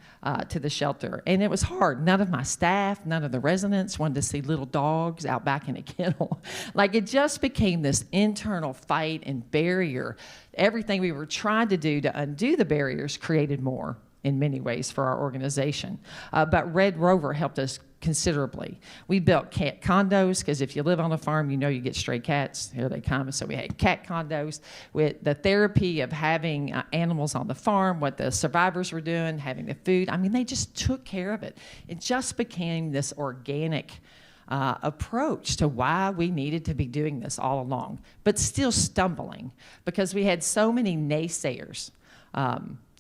to the shelter. And it was hard. None of my staff, none of the residents wanted to see little dogs out back in a kennel. Like, it just became this internal fight and barrier. Everything we were trying to do to undo the barriers created more in many ways for our organization. But Red Rover helped us considerably. We built cat condos, because if you live on a farm, you know you get stray cats. Here they come. So we had cat condos with the therapy of having animals on the farm, what the survivors were doing, having the food. I mean, they just took care of it. It just became this organic approach to why we needed to be doing this all along, but still stumbling because we had so many naysayers.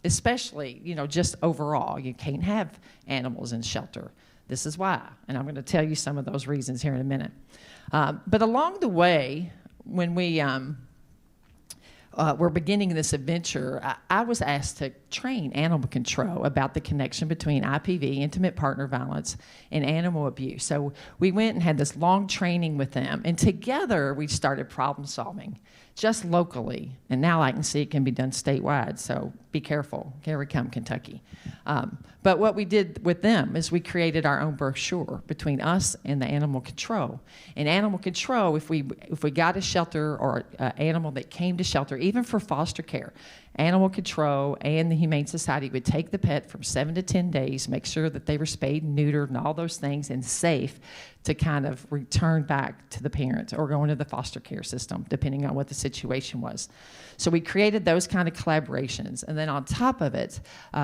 Especially, just overall, you can't have animals in shelter. This is why, and I'm going to tell you some of those reasons here in a minute. But along the way, when we were beginning this adventure, I was asked to train animal control about the connection between IPV, intimate partner violence, and animal abuse. So we went and had this long training with them, and together we started problem solving, just locally. And now I can see it can be done statewide, so be careful. Here we come, Kentucky. But what we did with them is we created our own brochure between us and the animal control. And animal control, if we got a shelter or an animal that came to shelter, even for foster care, animal control and the Humane Society would take the pet from 7 to 10 days, make sure that they were spayed and neutered and all those things and safe to kind of return back to the parent or go into the foster care system, depending on what the situation was. So we created those kind of collaborations. And then on top of it,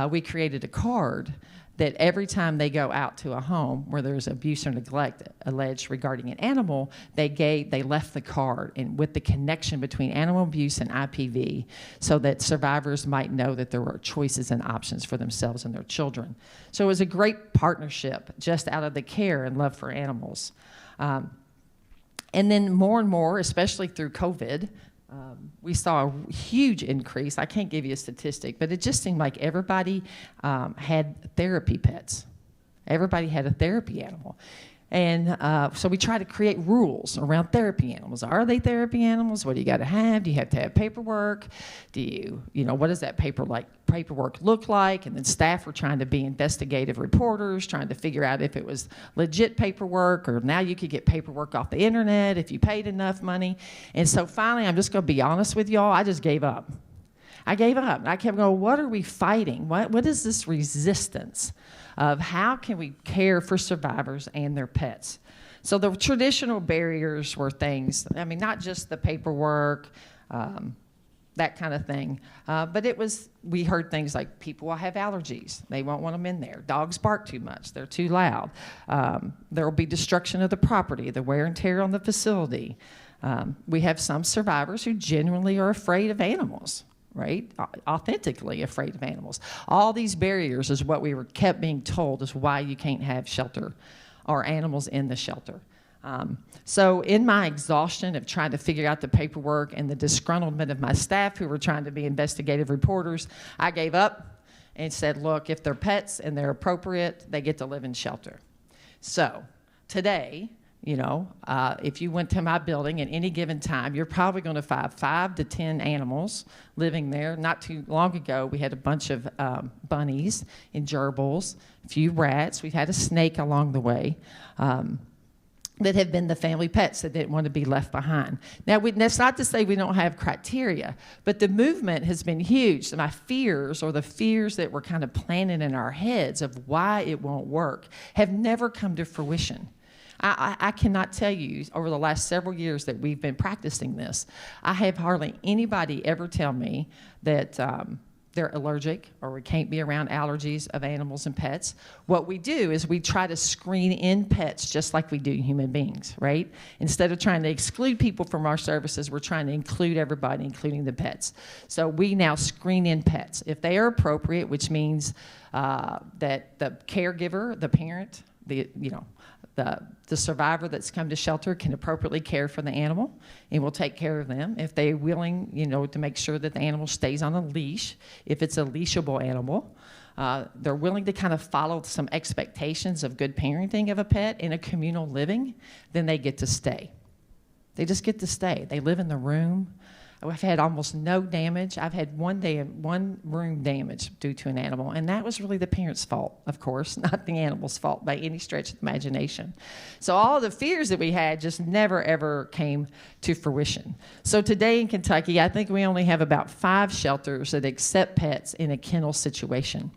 we created a card that every time they go out to a home where there's abuse or neglect alleged regarding an animal, they left the card and with the connection between animal abuse and IPV so that survivors might know that there were choices and options for themselves and their children. So it was a great partnership just out of the care and love for animals. And then more and more, especially through COVID, we saw a huge increase. I can't give you a statistic, but it just seemed like everybody had therapy pets. Everybody had a therapy animal. And so we try to create rules around therapy animals. Are they therapy animals? What do you got to have? Do you have to have paperwork? What does that paperwork look like? And then staff were trying to be investigative reporters, trying to figure out if it was legit paperwork or now you could get paperwork off the internet if you paid enough money. And so finally, I'm just going to be honest with y'all, I just gave up. I gave up. I kept going, what are we fighting? What is this resistance of how can we care for survivors and their pets? So the traditional barriers were things, not just the paperwork, that kind of thing, but we heard things like people will have allergies. They won't want them in there. Dogs bark too much. They're too loud. There will be destruction of the property, the wear and tear on the facility. We have some survivors who genuinely are afraid of animals. Right? Authentically afraid of animals. All these barriers is what we were kept being told is why you can't have shelter or animals in the shelter. So in my exhaustion of trying to figure out the paperwork and the disgruntlement of my staff who were trying to be investigative reporters, I gave up and said, look, if they're pets and they're appropriate, they get to live in shelter. So today, if you went to my building at any given time, you're probably going to find 5 to 10 animals living there. Not too long ago, we had a bunch of bunnies and gerbils, a few rats. We've had a snake along the way that have been the family pets that didn't want to be left behind. Now, that's not to say we don't have criteria, but the movement has been huge. So my fears, or the fears that were kind of planted in our heads of why it won't work, have never come to fruition. I cannot tell you, over the last several years that we've been practicing this, I have hardly anybody ever tell me that they're allergic or we can't be around allergies of animals and pets. What we do is we try to screen in pets just like we do human beings, right? Instead of trying to exclude people from our services, we're trying to include everybody, including the pets. So we now screen in pets. If they are appropriate, which means that the caregiver, the parent, the survivor that's come to shelter can appropriately care for the animal and will take care of them. If they're willing, to make sure that the animal stays on a leash, if it's a leashable animal, they're willing to kind of follow some expectations of good parenting of a pet in a communal living, then they get to stay. They just get to stay. They live in the room. I've had almost no damage. I've had one room damage due to an animal, and that was really the parent's fault, of course, not the animal's fault by any stretch of the imagination. So all of the fears that we had just never, ever came to fruition. So today in Kentucky, I think we only have about 5 shelters that accept pets in a kennel situation.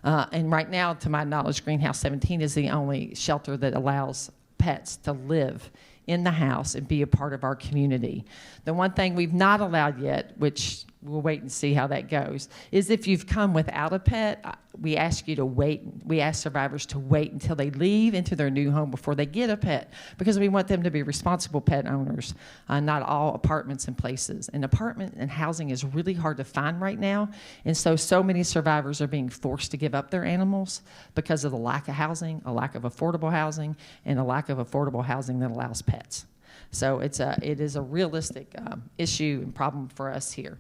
And right now, to my knowledge, Greenhouse 17 is the only shelter that allows pets to live in the house and be a part of our community. The one thing we've not allowed yet, which we'll wait and see how that goes, is if you've come without a pet, we ask you to wait. We ask survivors to wait until they leave into their new home before they get a pet, because we want them to be responsible pet owners, not all apartments and places. And apartment and housing is really hard to find right now, and so many survivors are being forced to give up their animals because of the lack of housing, a lack of affordable housing, and a lack of affordable housing that allows pets. So it is a realistic issue and problem for us here.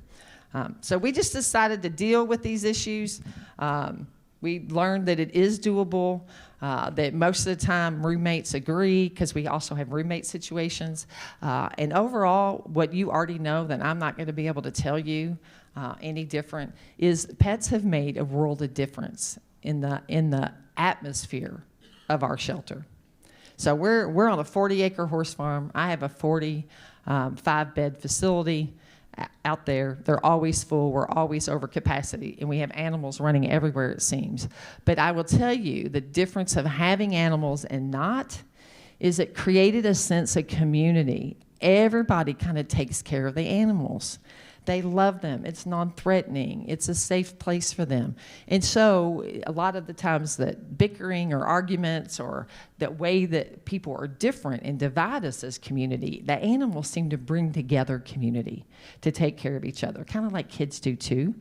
So we just decided to deal with these issues. We learned that it is doable, that most of the time roommates agree, because we also have roommate situations. And overall, what you already know that I'm not going to be able to tell you any different is pets have made a world of difference in the atmosphere of our shelter. So we're on a 40-acre horse farm. I have a 45-bed facility out there. They're always full. We're always over capacity, and we have animals running everywhere, it seems. But I will tell you, the difference of having animals and not is it created a sense of community. Everybody kind of takes care of the animals. They love them. It's non-threatening. It's a safe place for them. And so a lot of the times that bickering or arguments or the way that people are different and divide us as community, the animals seem to bring together community to take care of each other, kind of like kids do too.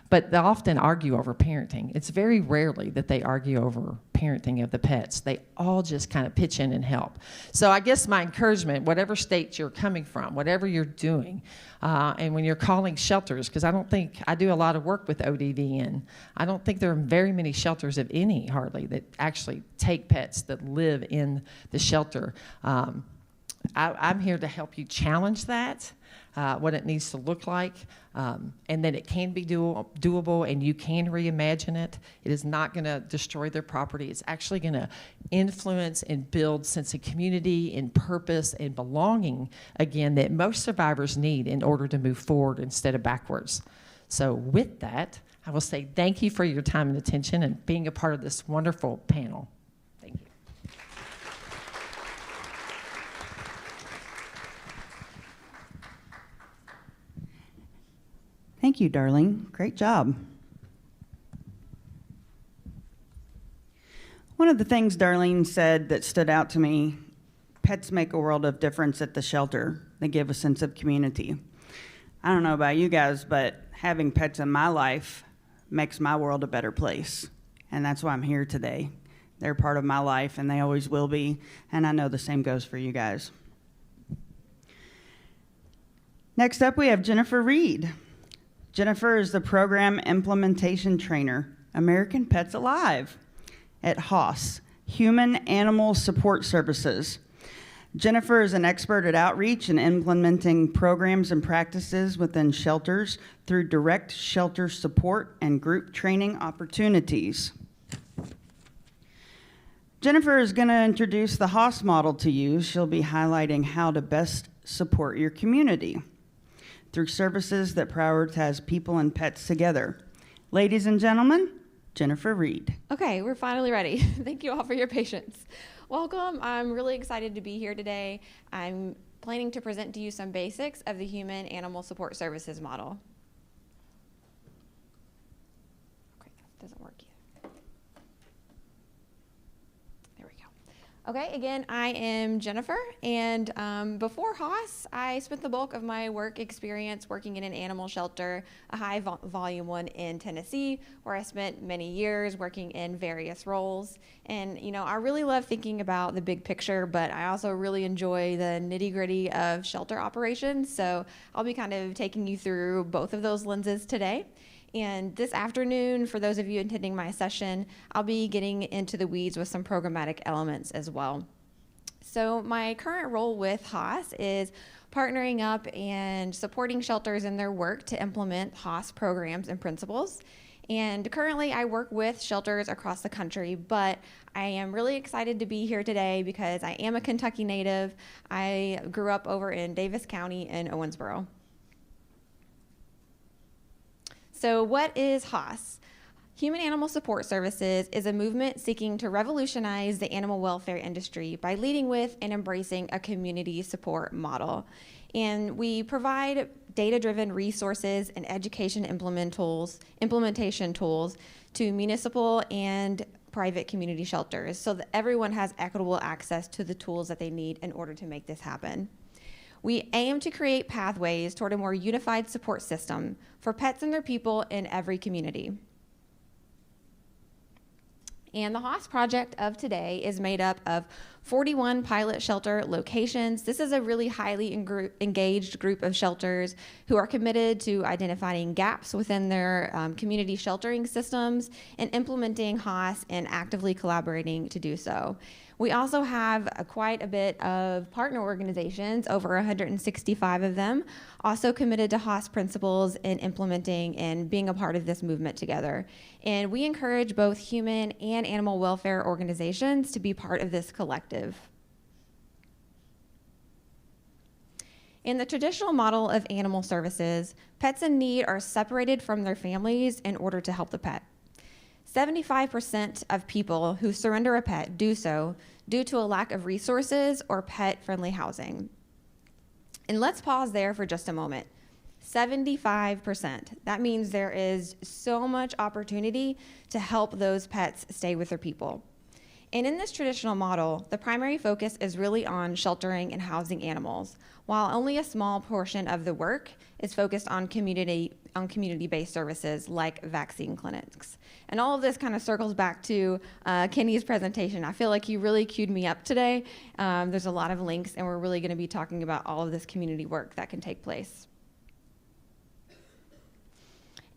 But they often argue over parenting. It's very rarely that they argue over parenting of the pets. They all just kind of pitch in and help. So I guess my encouragement, whatever state you're coming from, whatever you're doing, and when you're calling shelters, because I do a lot of work with ODVN. I don't think there are very many shelters, if any, hardly, that actually take pets that live in the shelter. I'm here to help you challenge that. What it needs to look like, and that it can be doable, and you can reimagine it. It is not going to destroy their property. It's actually going to influence and build sense of community and purpose and belonging, again, that most survivors need in order to move forward instead of backwards. So with that, I will say thank you for your time and attention and being a part of this wonderful panel. Thank you. Thank you, Darlene. Great job. One of the things Darlene said that stood out to me, pets make a world of difference at the shelter. They give a sense of community. I don't know about you guys, but having pets in my life makes my world a better place. And that's why I'm here today. They're part of my life, and they always will be. And I know the same goes for you guys. Next up, we have Jennifer Reed. Jennifer is the Program Implementation Trainer, American Pets Alive, at HAWS, Human Animal Support Services. Jennifer is an expert at outreach and implementing programs and practices within shelters through direct shelter support and group training opportunities. Jennifer is going to introduce the HAWS model to you. She'll be highlighting how to best support your community through services that prioritize people and pets together. Ladies and gentlemen, Jennifer Reed. Okay, we're finally ready. Thank you all for your patience. Welcome. I'm really excited to be here today. I'm planning to present to you some basics of the Human Animal Support Services model. Okay, that doesn't work either. There we go. Okay, again, I am Jennifer, and before HAWS, I spent the bulk of my work experience working in an animal shelter, a high volume one in Tennessee, where I spent many years working in various roles. And, you know, I really love thinking about the big picture, but I also really enjoy the nitty-gritty of shelter operations. So I'll be kind of taking you through both of those lenses today. And this afternoon, for those of you attending my session, I'll be getting into the weeds with some programmatic elements as well. So my current role with HAWS is partnering up and supporting shelters in their work to implement HAWS programs and principles. And currently I work with shelters across the country, but I am really excited to be here today because I am a Kentucky native. I grew up over in Davis County in Owensboro. So what is HAWS? Human Animal Support Services is a movement seeking to revolutionize the animal welfare industry by leading with and embracing a community support model. And we provide data-driven resources and education implementation tools to municipal and private community shelters so that everyone has equitable access to the tools that they need in order to make this happen. We aim to create pathways toward a more unified support system for pets and their people in every community. And the HOS project of today is made up of 41 pilot shelter locations. This is a really highly engaged group of shelters who are committed to identifying gaps within their community sheltering systems and implementing HOS and actively collaborating to do so. We also have quite a bit of partner organizations, over 165 of them, also committed to HOS principles in implementing and being a part of this movement together. And we encourage both human and animal welfare organizations to be part of this collective. In the traditional model of animal services, pets in need are separated from their families in order to help the pet. 75% of people who surrender a pet do so due to a lack of resources or pet-friendly housing. And let's pause there for just a moment. 75%. That means there is so much opportunity to help those pets stay with their people. And in this traditional model, the primary focus is really on sheltering and housing animals, while only a small portion of the work is focused on community-based services like vaccine clinics. And all of this kind of circles back to Kenny's presentation. I feel like he really queued me up today. There's a lot of links, and we're really going to be talking about all of this community work that can take place.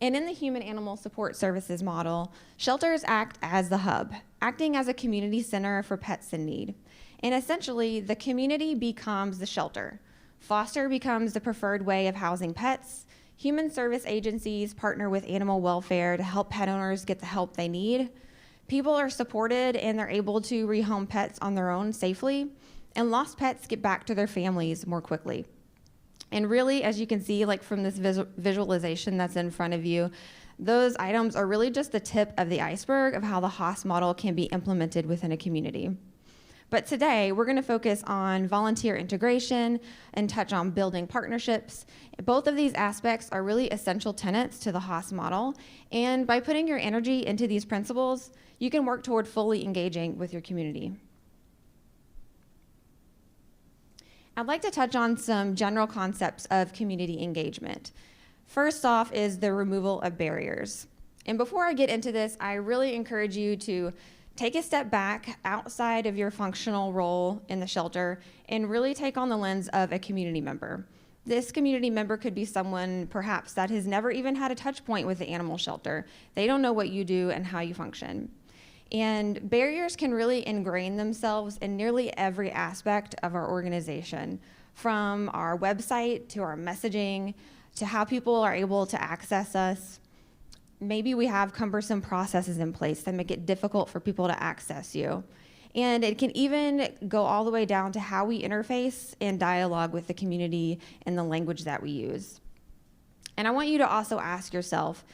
And in the Human Animal Support Services model, shelters act as the hub, acting as a community center for pets in need. And essentially, the community becomes the shelter. Foster becomes the preferred way of housing pets. Human service agencies partner with animal welfare to help pet owners get the help they need. People are supported and they're able to rehome pets on their own safely. And lost pets get back to their families more quickly. And really, as you can see, like from this visualization that's in front of you, those items are really just the tip of the iceberg of how the HOS model can be implemented within a community. But today, we're going to focus on volunteer integration and touch on building partnerships. Both of these aspects are really essential tenets to the HOS model. And by putting your energy into these principles, you can work toward fully engaging with your community. I'd like to touch on some general concepts of community engagement. First off is the removal of barriers. And before I get into this, I really encourage you to take a step back outside of your functional role in the shelter and really take on the lens of a community member. This community member could be someone perhaps that has never even had a touch point with the animal shelter. They don't know what you do and how you function. And barriers can really ingrain themselves in nearly every aspect of our organization, from our website to our messaging to how people are able to access us. Maybe we have cumbersome processes in place that make it difficult for people to access you. And it can even go all the way down to how we interface and dialogue with the community and the language that we use. And I want you to also ask yourself,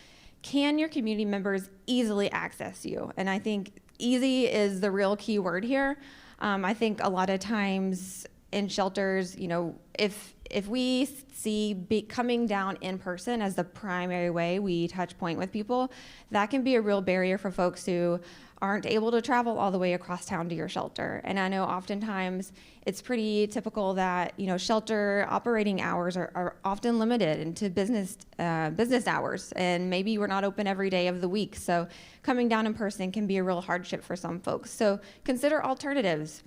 can your community members easily access you? And I think easy is the real key word here. I think a lot of times in shelters, you know, if we see coming down in person as the primary way we touch point with people, that can be a real barrier for folks who aren't able to travel all the way across town to your shelter. And I know oftentimes it's pretty typical that, you know, shelter operating hours are often limited into business hours, and maybe we're not open every day of the week. So coming down in person can be a real hardship for some folks. So consider alternatives.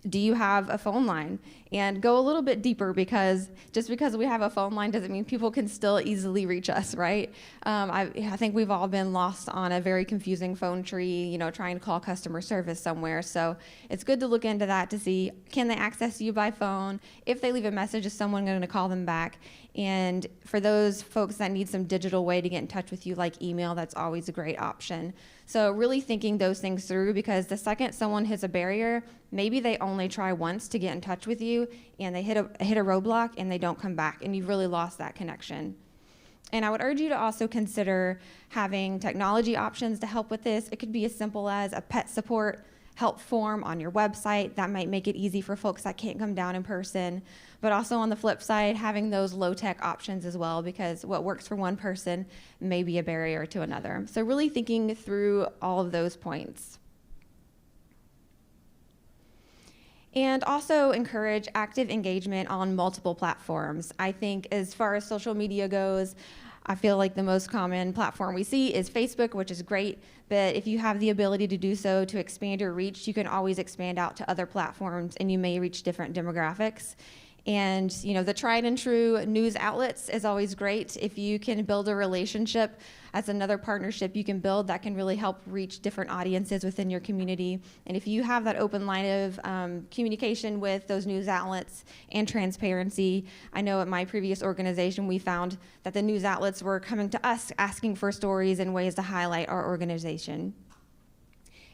Do you have a phone line? And go a little bit deeper, because just because we have a phone line doesn't mean people can still easily reach us, right? I think we've all been lost on a very confusing phone tree, you know, trying to call customer service somewhere. So it's good to look into that to see, can they access you by phone? If they leave a message, is someone going to call them back? And for those folks that need some digital way to get in touch with you, like email, that's always a great option. So really thinking those things through, because the second someone hits a barrier, maybe they only try once to get in touch with you, and they hit a roadblock and they don't come back, and you've really lost that connection. And I would urge you to also consider having technology options to help with this. It could be as simple as a pet support help form on your website. That might make it easy for folks that can't come down in person. But also on the flip side, having those low-tech options as well, because what works for one person may be a barrier to another. So really thinking through all of those points. And also encourage active engagement on multiple platforms. I think as far as social media goes, I feel like the most common platform we see is Facebook, which is great, but if you have the ability to do so to expand your reach, you can always expand out to other platforms and you may reach different demographics. And you know, the tried and true news outlets is always great. If you can build a relationship, that's another partnership you can build that can really help reach different audiences within your community. And if you have that open line of communication with those news outlets and transparency, I know at my previous organization we found that the news outlets were coming to us asking for stories and ways to highlight our organization.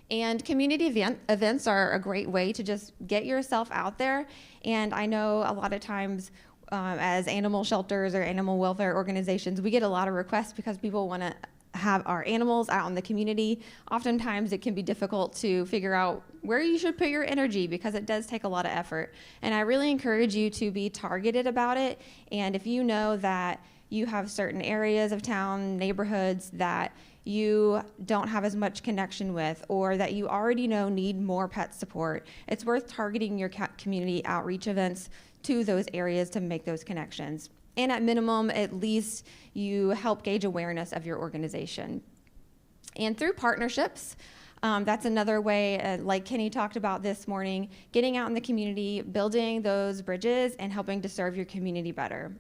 And community events are a great way to just get yourself out there. And I know a lot of times as animal shelters or animal welfare organizations, we get a lot of requests because people want to have our animals out in the community. Oftentimes it can be difficult to figure out where you should put your energy because it does take a lot of effort. And I really encourage you to be targeted about it. And if you know that you have certain areas of town, neighborhoods that you don't have as much connection with, or that you already know need more pet support, it's worth targeting your community outreach events to those areas to make those connections. And at minimum, at least you help gauge awareness of your organization. And through partnerships, that's another way, like Kenny talked about this morning, getting out in the community, building those bridges and helping to serve your community better.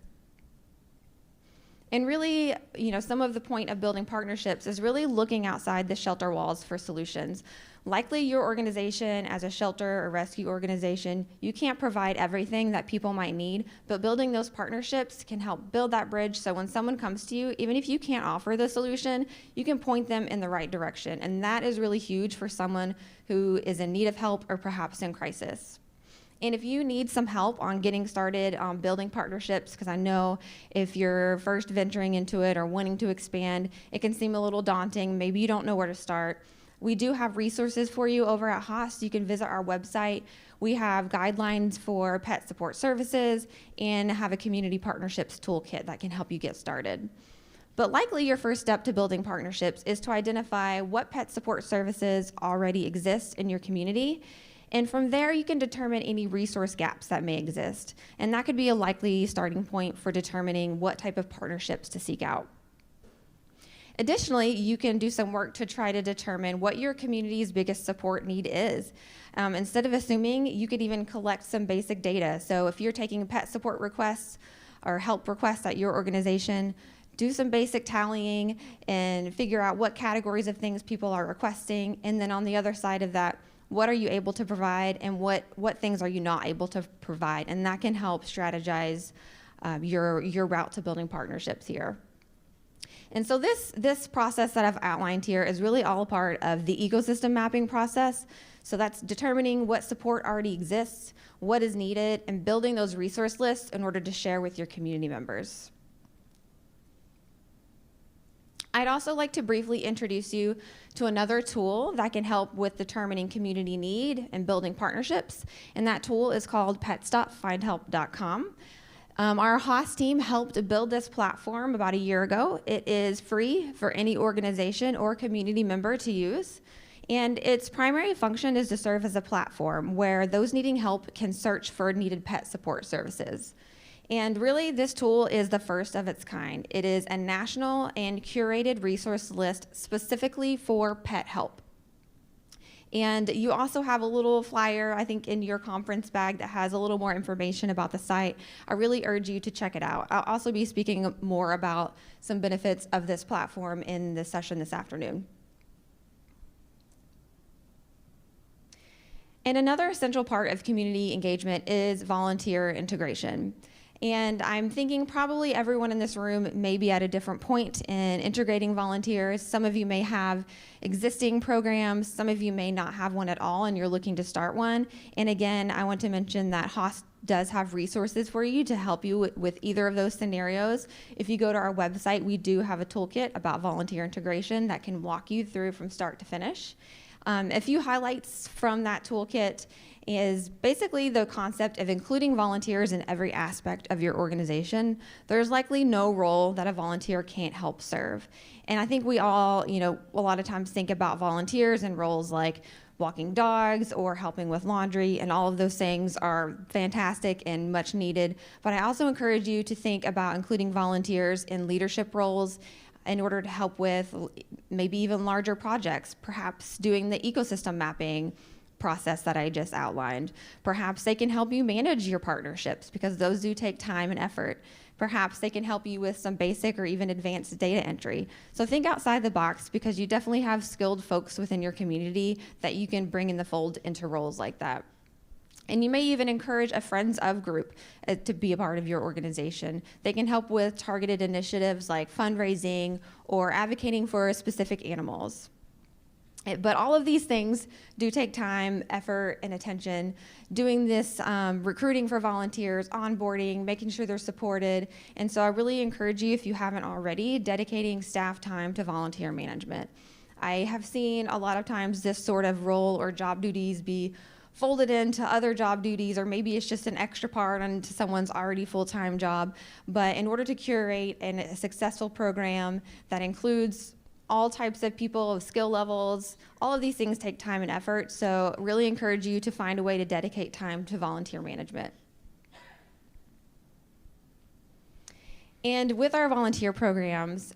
And really, you know, some of the point of building partnerships is really looking outside the shelter walls for solutions. Likely your organization as a shelter or rescue organization, you can't provide everything that people might need, but building those partnerships can help build that bridge so when someone comes to you, even if you can't offer the solution, you can point them in the right direction. And that is really huge for someone who is in need of help or perhaps in crisis. And if you need some help on getting started on building partnerships, because I know if you're first venturing into it or wanting to expand, it can seem a little daunting. Maybe you don't know where to start. We do have resources for you over at Haas. You can visit our website. We have guidelines for pet support services and have a community partnerships toolkit that can help you get started. But likely your first step to building partnerships is to identify what pet support services already exist in your community. And from there, you can determine any resource gaps that may exist. And that could be a likely starting point for determining what type of partnerships to seek out. Additionally, you can do some work to try to determine what your community's biggest support need is. Instead of assuming, you could even collect some basic data. So if you're taking pet support requests or help requests at your organization, do some basic tallying and figure out what categories of things people are requesting. And then on the other side of that, what are you able to provide and what things are you not able to provide? And that can help strategize your route to building partnerships here. And so this process that I've outlined here is really all a part of the ecosystem mapping process. So that's determining what support already exists, what is needed, and building those resource lists in order to share with your community members. I'd also like to briefly introduce you to another tool that can help with determining community need and building partnerships, and that tool is called petstopfindhelp.com. Our Haas team helped build this platform about a year ago. It is free for any organization or community member to use, and its primary function is to serve as a platform where those needing help can search for needed pet support services. And really, this tool is the first of its kind. It is a national and curated resource list specifically for pet help. And you also have a little flyer, I think, in your conference bag that has a little more information about the site. I really urge you to check it out. I'll also be speaking more about some benefits of this platform in the session this afternoon. And another essential part of community engagement is volunteer integration. And I'm thinking probably everyone in this room may be at a different point in integrating volunteers. Some of you may have existing programs, some of you may not have one at all and you're looking to start one. And again, I want to mention that HOS does have resources for you to help you with either of those scenarios. If you go to our website, we do have a toolkit about volunteer integration that can walk you through from start to finish. A few highlights from that toolkit is basically the concept of including volunteers in every aspect of your organization. There's likely no role that a volunteer can't help serve. And I think we all, a lot of times think about volunteers in roles like walking dogs or helping with laundry, and all of those things are fantastic and much needed. But I also encourage you to think about including volunteers in leadership roles in order to help with maybe even larger projects, perhaps doing the ecosystem mapping process that I just outlined. Perhaps they can help you manage your partnerships because those do take time and effort. Perhaps they can help you with some basic or even advanced data entry. So think outside the box because you definitely have skilled folks within your community that you can bring in the fold into roles like that. And you may even encourage a Friends of group to be a part of your organization. They can help with targeted initiatives like fundraising or advocating for specific animals. But all of these things do take time, effort, and attention. Doing this recruiting for volunteers, onboarding, making sure they're supported. And so I really encourage you, if you haven't already, dedicating staff time to volunteer management. I have seen a lot of times this sort of role or job duties be folded into other job duties, or maybe it's just an extra part onto someone's already full-time job. But in order to curate a successful program that includes all types of people of skill levels, all of these things take time and effort, so really encourage you to find a way to dedicate time to volunteer management. And with our volunteer programs,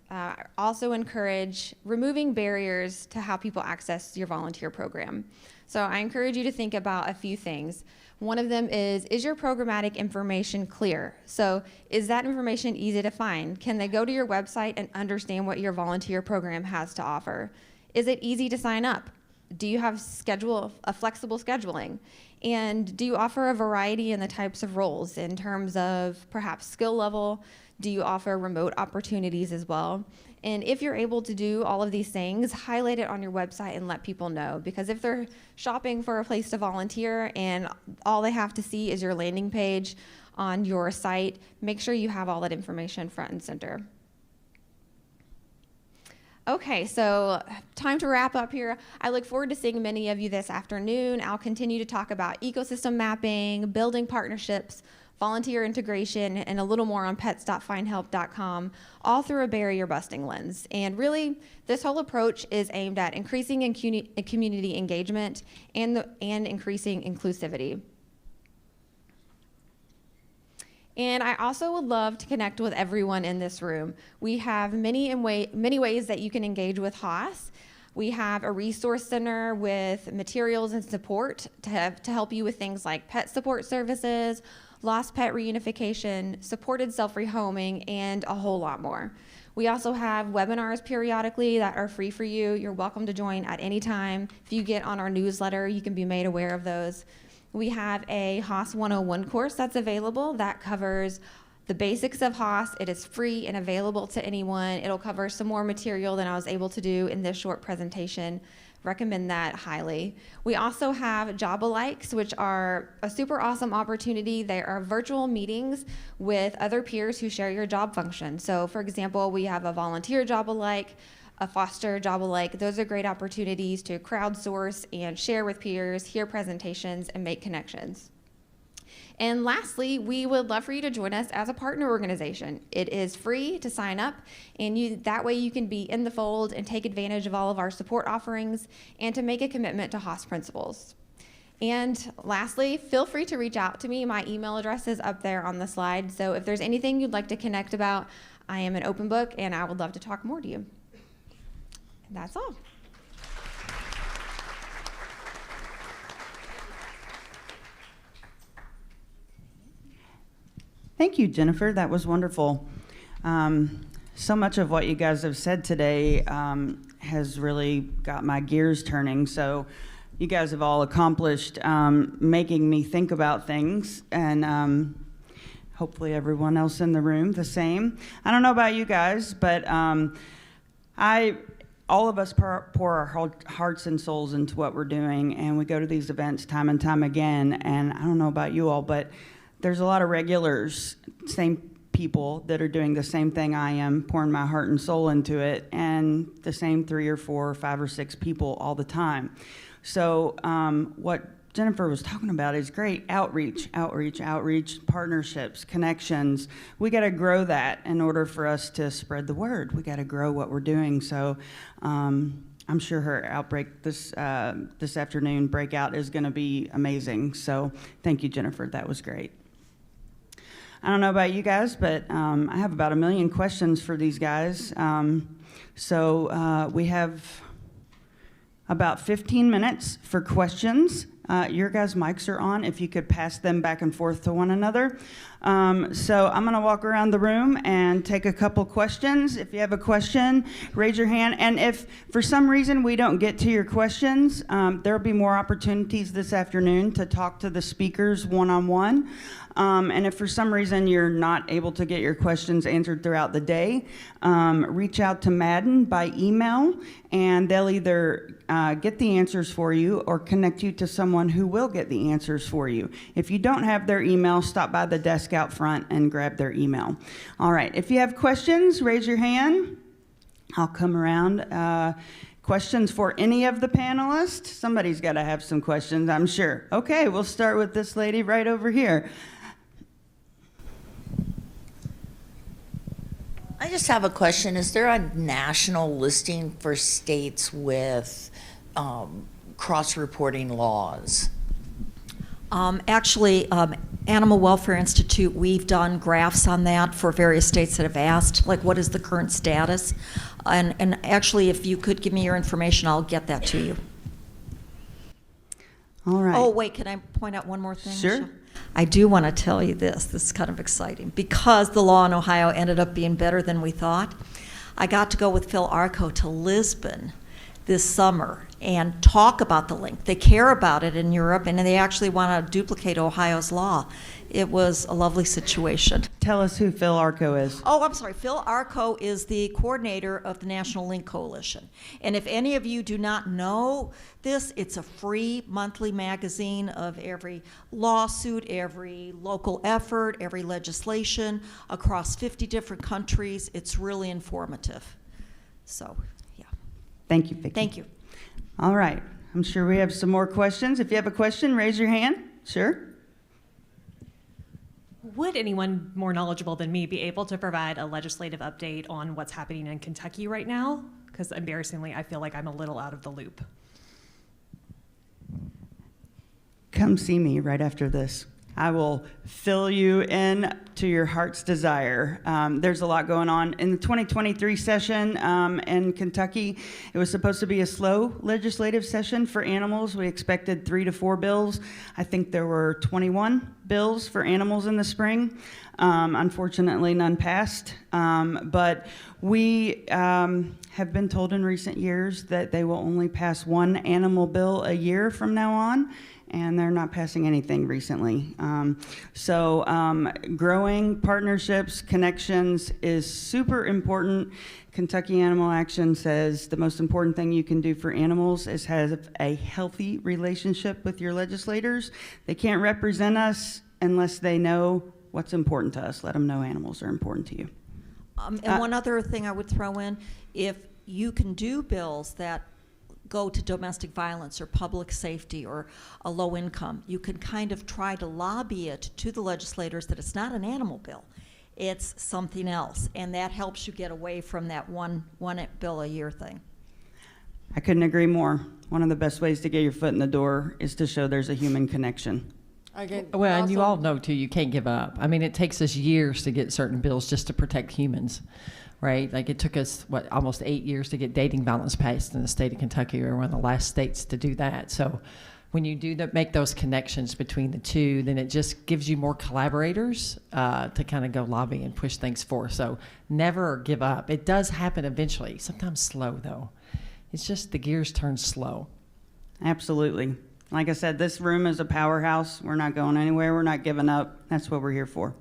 also encourage removing barriers to how people access your volunteer program. So I encourage you to think about a few things. One of them is your programmatic information clear? So is that information easy to find? Can they go to your website and understand what your volunteer program has to offer? Is it easy to sign up? Do you have a flexible scheduling? And do you offer a variety in the types of roles in terms of perhaps skill level? Do you offer remote opportunities as well? And if you're able to do all of these things, highlight it on your website and let people know. Because if they're shopping for a place to volunteer and all they have to see is your landing page on your site, make sure you have all that information front and center. Okay, so time to wrap up here. I look forward to seeing many of you this afternoon. I'll continue to talk about ecosystem mapping, building partnerships, volunteer integration, and a little more on pets.findhelp.com, all through a barrier busting lens. And really, this whole approach is aimed at increasing community engagement and increasing inclusivity. And I also would love to connect with everyone in this room. We have many ways that you can engage with HOS. We have a resource center with materials and support to help you with things like pet support services, lost pet reunification, supported self-rehoming, and a whole lot more. We also have webinars periodically that are free for you. You're welcome to join at any time. If you get on our newsletter, you can be made aware of those. We have a HOS 101 course that's available that covers the basics of HOS. It is free and available to anyone. It'll cover some more material than I was able to do in this short presentation. Recommend that highly. We also have Job-alikes, which are a super awesome opportunity. They are virtual meetings with other peers who share your job function. So for example, we have a volunteer Job-alike, a foster Job-alike. Those are great opportunities to crowdsource and share with peers, hear presentations, and make connections. And lastly, we would love for you to join us as a partner organization. It is free to sign up, and that way you can be in the fold and take advantage of all of our support offerings and to make a commitment to HOS principles. And lastly, feel free to reach out to me. My email address is up there on the slide, so if there's anything you'd like to connect about, I am an open book, and I would love to talk more to you. And that's all. Thank you, Jennifer. That was wonderful. So much of what you guys have said today has really got my gears turning. So you guys have all accomplished making me think about things, and hopefully everyone else in the room the same. I don't know about you guys, but all of us pour our hearts and souls into what we're doing, and we go to these events time and time again. And I don't know about you all, but there's a lot of regulars, same people that are doing the same thing I am, pouring my heart and soul into it, and the same 3 or 4 or 5 or 6 people all the time. So what Jennifer was talking about is great. Outreach, partnerships, connections. We got to grow that in order for us to spread the word. We got to grow what we're doing. So I'm sure her outbreak this afternoon breakout is going to be amazing. So thank you, Jennifer. That was great. I don't know about you guys, but I have about 1 million questions for these guys. So we have about 15 minutes for questions. Your guys' mics are on. If you could pass them back and forth to one another. So I'm going to walk around the room and take a couple questions. If you have a question, raise your hand. And if for some reason we don't get to your questions, there will be more opportunities this afternoon to talk to the speakers one-on-one. And if for some reason you're not able to get your questions answered throughout the day, reach out to Madden by email, and they'll either get the answers for you or connect you to someone who will get the answers for you. If you don't have their email, stop by the desk out front and grab their email. All right, if you have questions, raise your hand. I'll come around. Questions for any of the panelists? Somebody's got to have some questions, I'm sure. Okay, we'll start with this lady right over here. I just have a question. Is there a national listing for states with cross-reporting laws? Actually, Animal Welfare Institute, we've done graphs on that for various states that have asked, like what is the current status? And actually, if you could give me your information, I'll get that to you. All right. Oh, wait, can I point out one more thing? Sure. Michelle? I do want to tell you this. This is kind of exciting. Because the law in Ohio ended up being better than we thought, I got to go with Phil Arco to Lisbon this summer and talk about the link. They care about it in Europe, and they actually want to duplicate Ohio's law. It was a lovely situation. Tell us who Phil Arco is. Oh, I'm sorry. Phil Arco is the coordinator of the National Link Coalition. And if any of you do not know this, it's a free monthly magazine of every lawsuit, every local effort, every legislation across 50 different countries. It's really informative. So, yeah. Thank you, Vicki. Thank you. All right. I'm sure we have some more questions. If you have a question, raise your hand. Sure. Would anyone more knowledgeable than me be able to provide a legislative update on what's happening in Kentucky right now? Because embarrassingly, I feel like I'm a little out of the loop. Come see me right after this. I will fill you in to your heart's desire. There's a lot going on. In the 2023 session in Kentucky, it was supposed to be a slow legislative session for animals. We expected 3 to 4 bills. I think there were 21 bills for animals in the spring. Unfortunately, none passed. But we have been told in recent years that they will only pass 1 animal bill a year from now on. And they're not passing anything recently. So growing partnerships, connections is super important. Kentucky Animal Action says the most important thing you can do for animals is have a healthy relationship with your legislators. They can't represent us unless they know what's important to us. Let them know animals are important to you. And one other thing I would throw in, if you can do bills that go to domestic violence or public safety or a low income, you can kind of try to lobby it to the legislators that it's not an animal bill, it's something else, and that helps you get away from that one bill a year thing. I couldn't agree more. One of the best ways to get your foot in the door is to show there's a human connection. Well, and you all know too, you can't give up. I mean, it takes us years to get certain bills just to protect humans. Right? Like it took us, almost 8 years to get dating violence passed in the state of Kentucky. We were one of the last states to do that. So when you do make those connections between the two, then it just gives you more collaborators to kind of go lobby and push things forward. So never give up. It does happen eventually, sometimes slow though. It's just the gears turn slow. Absolutely. Like I said, this room is a powerhouse. We're not going anywhere. We're not giving up. That's what we're here for.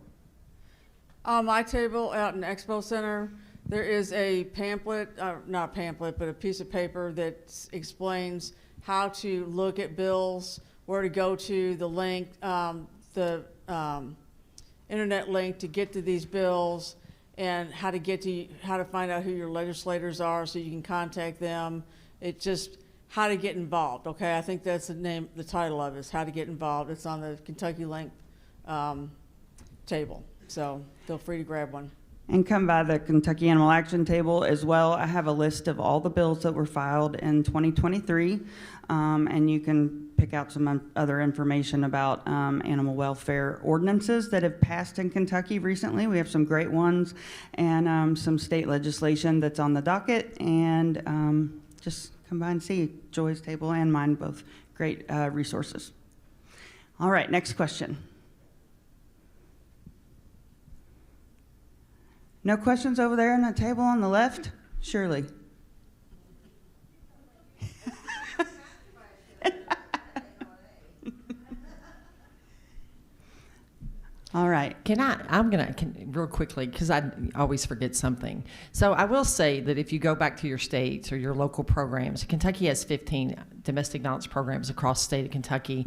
On my table out in the Expo Center, there is a pamphlet, not a pamphlet, but a piece of paper that explains how to look at bills, where to go to, the link, the internet link to get to these bills, and how to find out who your legislators are so you can contact them. It's just how to get involved. Okay, I think that's the title of it, is How to Get Involved. It's on the Kentucky Link table, so feel free to grab one. And come by the Kentucky Animal Action Table as well. I have a list of all the bills that were filed in 2023, and you can pick out some other information about animal welfare ordinances that have passed in Kentucky recently. We have some great ones, and some state legislation that's on the docket, and just come by and see Joy's table and mine, both great resources. All right, next question. No questions over there on the table on the left? Surely. All right. I'm going to, real quickly, because I always forget something. So I will say that if you go back to your states or your local programs, Kentucky has 15 domestic violence programs across the state of Kentucky.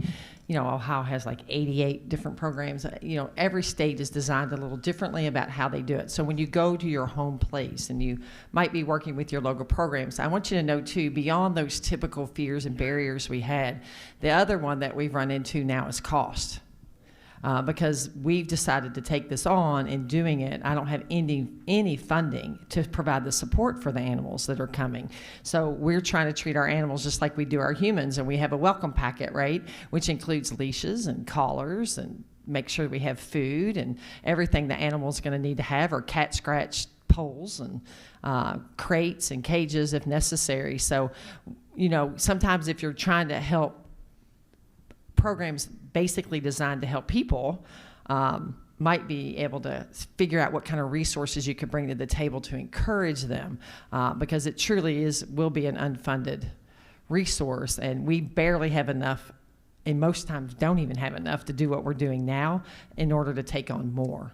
You know, Ohio has like 88 different programs. You know, every state is designed a little differently about how they do it. So when you go to your home place and you might be working with your local programs, I want you to know too, beyond those typical fears and barriers we had, the other one that we've run into now is cost. Because we've decided to take this on and doing it, I don't have any funding to provide the support for the animals that are coming. So we're trying to treat our animals just like we do our humans, and we have a welcome packet, right? Which includes leashes and collars and make sure we have food and everything the animal's gonna need to have, or cat scratch poles and crates and cages if necessary. So, you know, sometimes if you're trying to help programs basically designed to help people, might be able to figure out what kind of resources you could bring to the table to encourage them, because it truly will be an unfunded resource, and we barely have enough, and most times don't even have enough to do what we're doing now in order to take on more.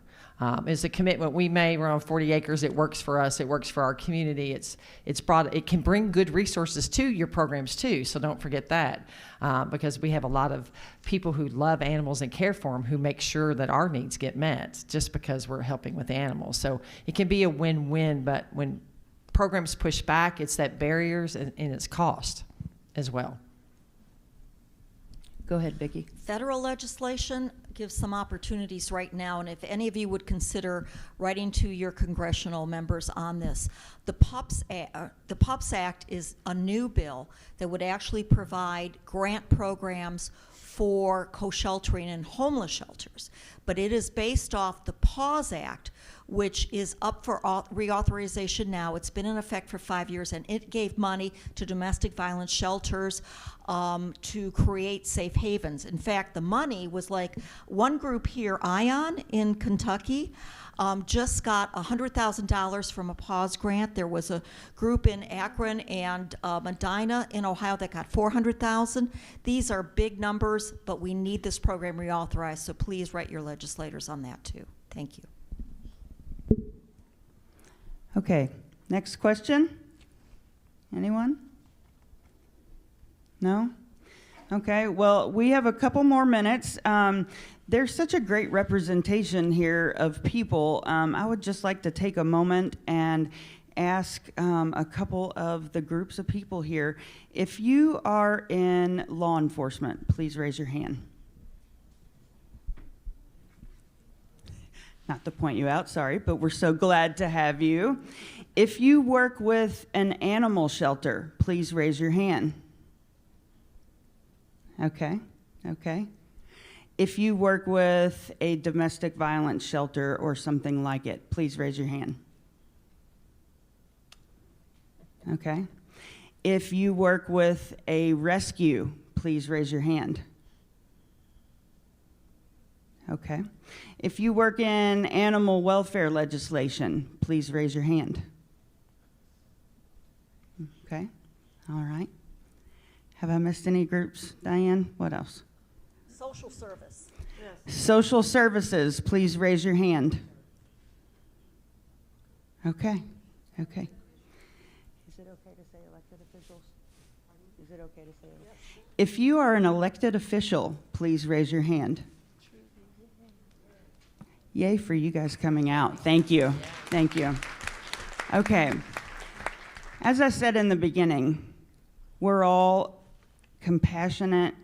It's a commitment we made. We're on 40 acres. It works for us. It works for our community. It can bring good resources to your programs too. So don't forget that, because we have a lot of people who love animals and care for them who make sure that our needs get met just because we're helping with animals. So it can be a win-win. But when programs push back, it's that barriers and it's cost as well. Go ahead, Vicki. Federal legislation gives some opportunities right now, and if any of you would consider writing to your congressional members on this, the PUPS Act is a new bill that would actually provide grant programs for co-sheltering and homeless shelters, but it is based off the PAWS Act, which is up for reauthorization now. It's been in effect for 5 years, and it gave money to domestic violence shelters to create safe havens. In fact, the money was like one group here, ION in Kentucky, just got $100,000 from a PAWS grant. There was a group in Akron and Medina in Ohio that got $400,000. These are big numbers, but we need this program reauthorized, so please write your legislators on that too. Thank you. Okay, next question. Anyone? No? Okay, well, we have a couple more minutes. There's such a great representation here of people. I would just like to take a moment and ask a couple of the groups of people here. If you are in law enforcement, please raise your hand. Not to point you out, sorry, but we're so glad to have you. If you work with an animal shelter, please raise your hand. Okay, okay. If you work with a domestic violence shelter or something like it, please raise your hand. Okay. If you work with a rescue, please raise your hand. Okay. If you work in animal welfare legislation, please raise your hand. Okay. All right. Have I missed any groups, Diane? What else? Social service. Yes. Social services, please raise your hand. Okay, okay. Is it okay to say elected officials? Is it okay to say elected? If you are an elected official, please raise your hand. Yay for you guys coming out. Thank you. Thank you. Okay. As I said in the beginning, we're all compassionate,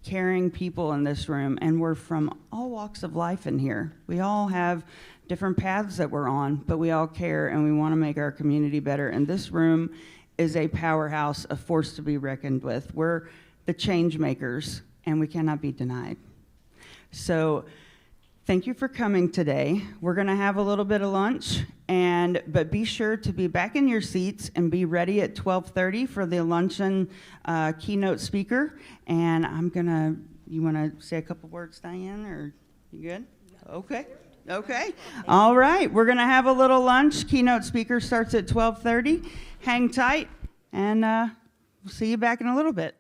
caring people in this room, and we're from all walks of life in here. We all have different paths that we're on, but we all care and we want to make our community better. And this room is a powerhouse, a force to be reckoned with. We're the change makers, and we cannot be denied. So thank you for coming today. We're going to have a little bit of lunch, but be sure to be back in your seats and be ready at 12:30 for the luncheon keynote speaker. And you want to say a couple words, Diane, or you good? Okay. Okay. All right. We're going to have a little lunch. Keynote speaker starts at 12:30. Hang tight, and we'll see you back in a little bit.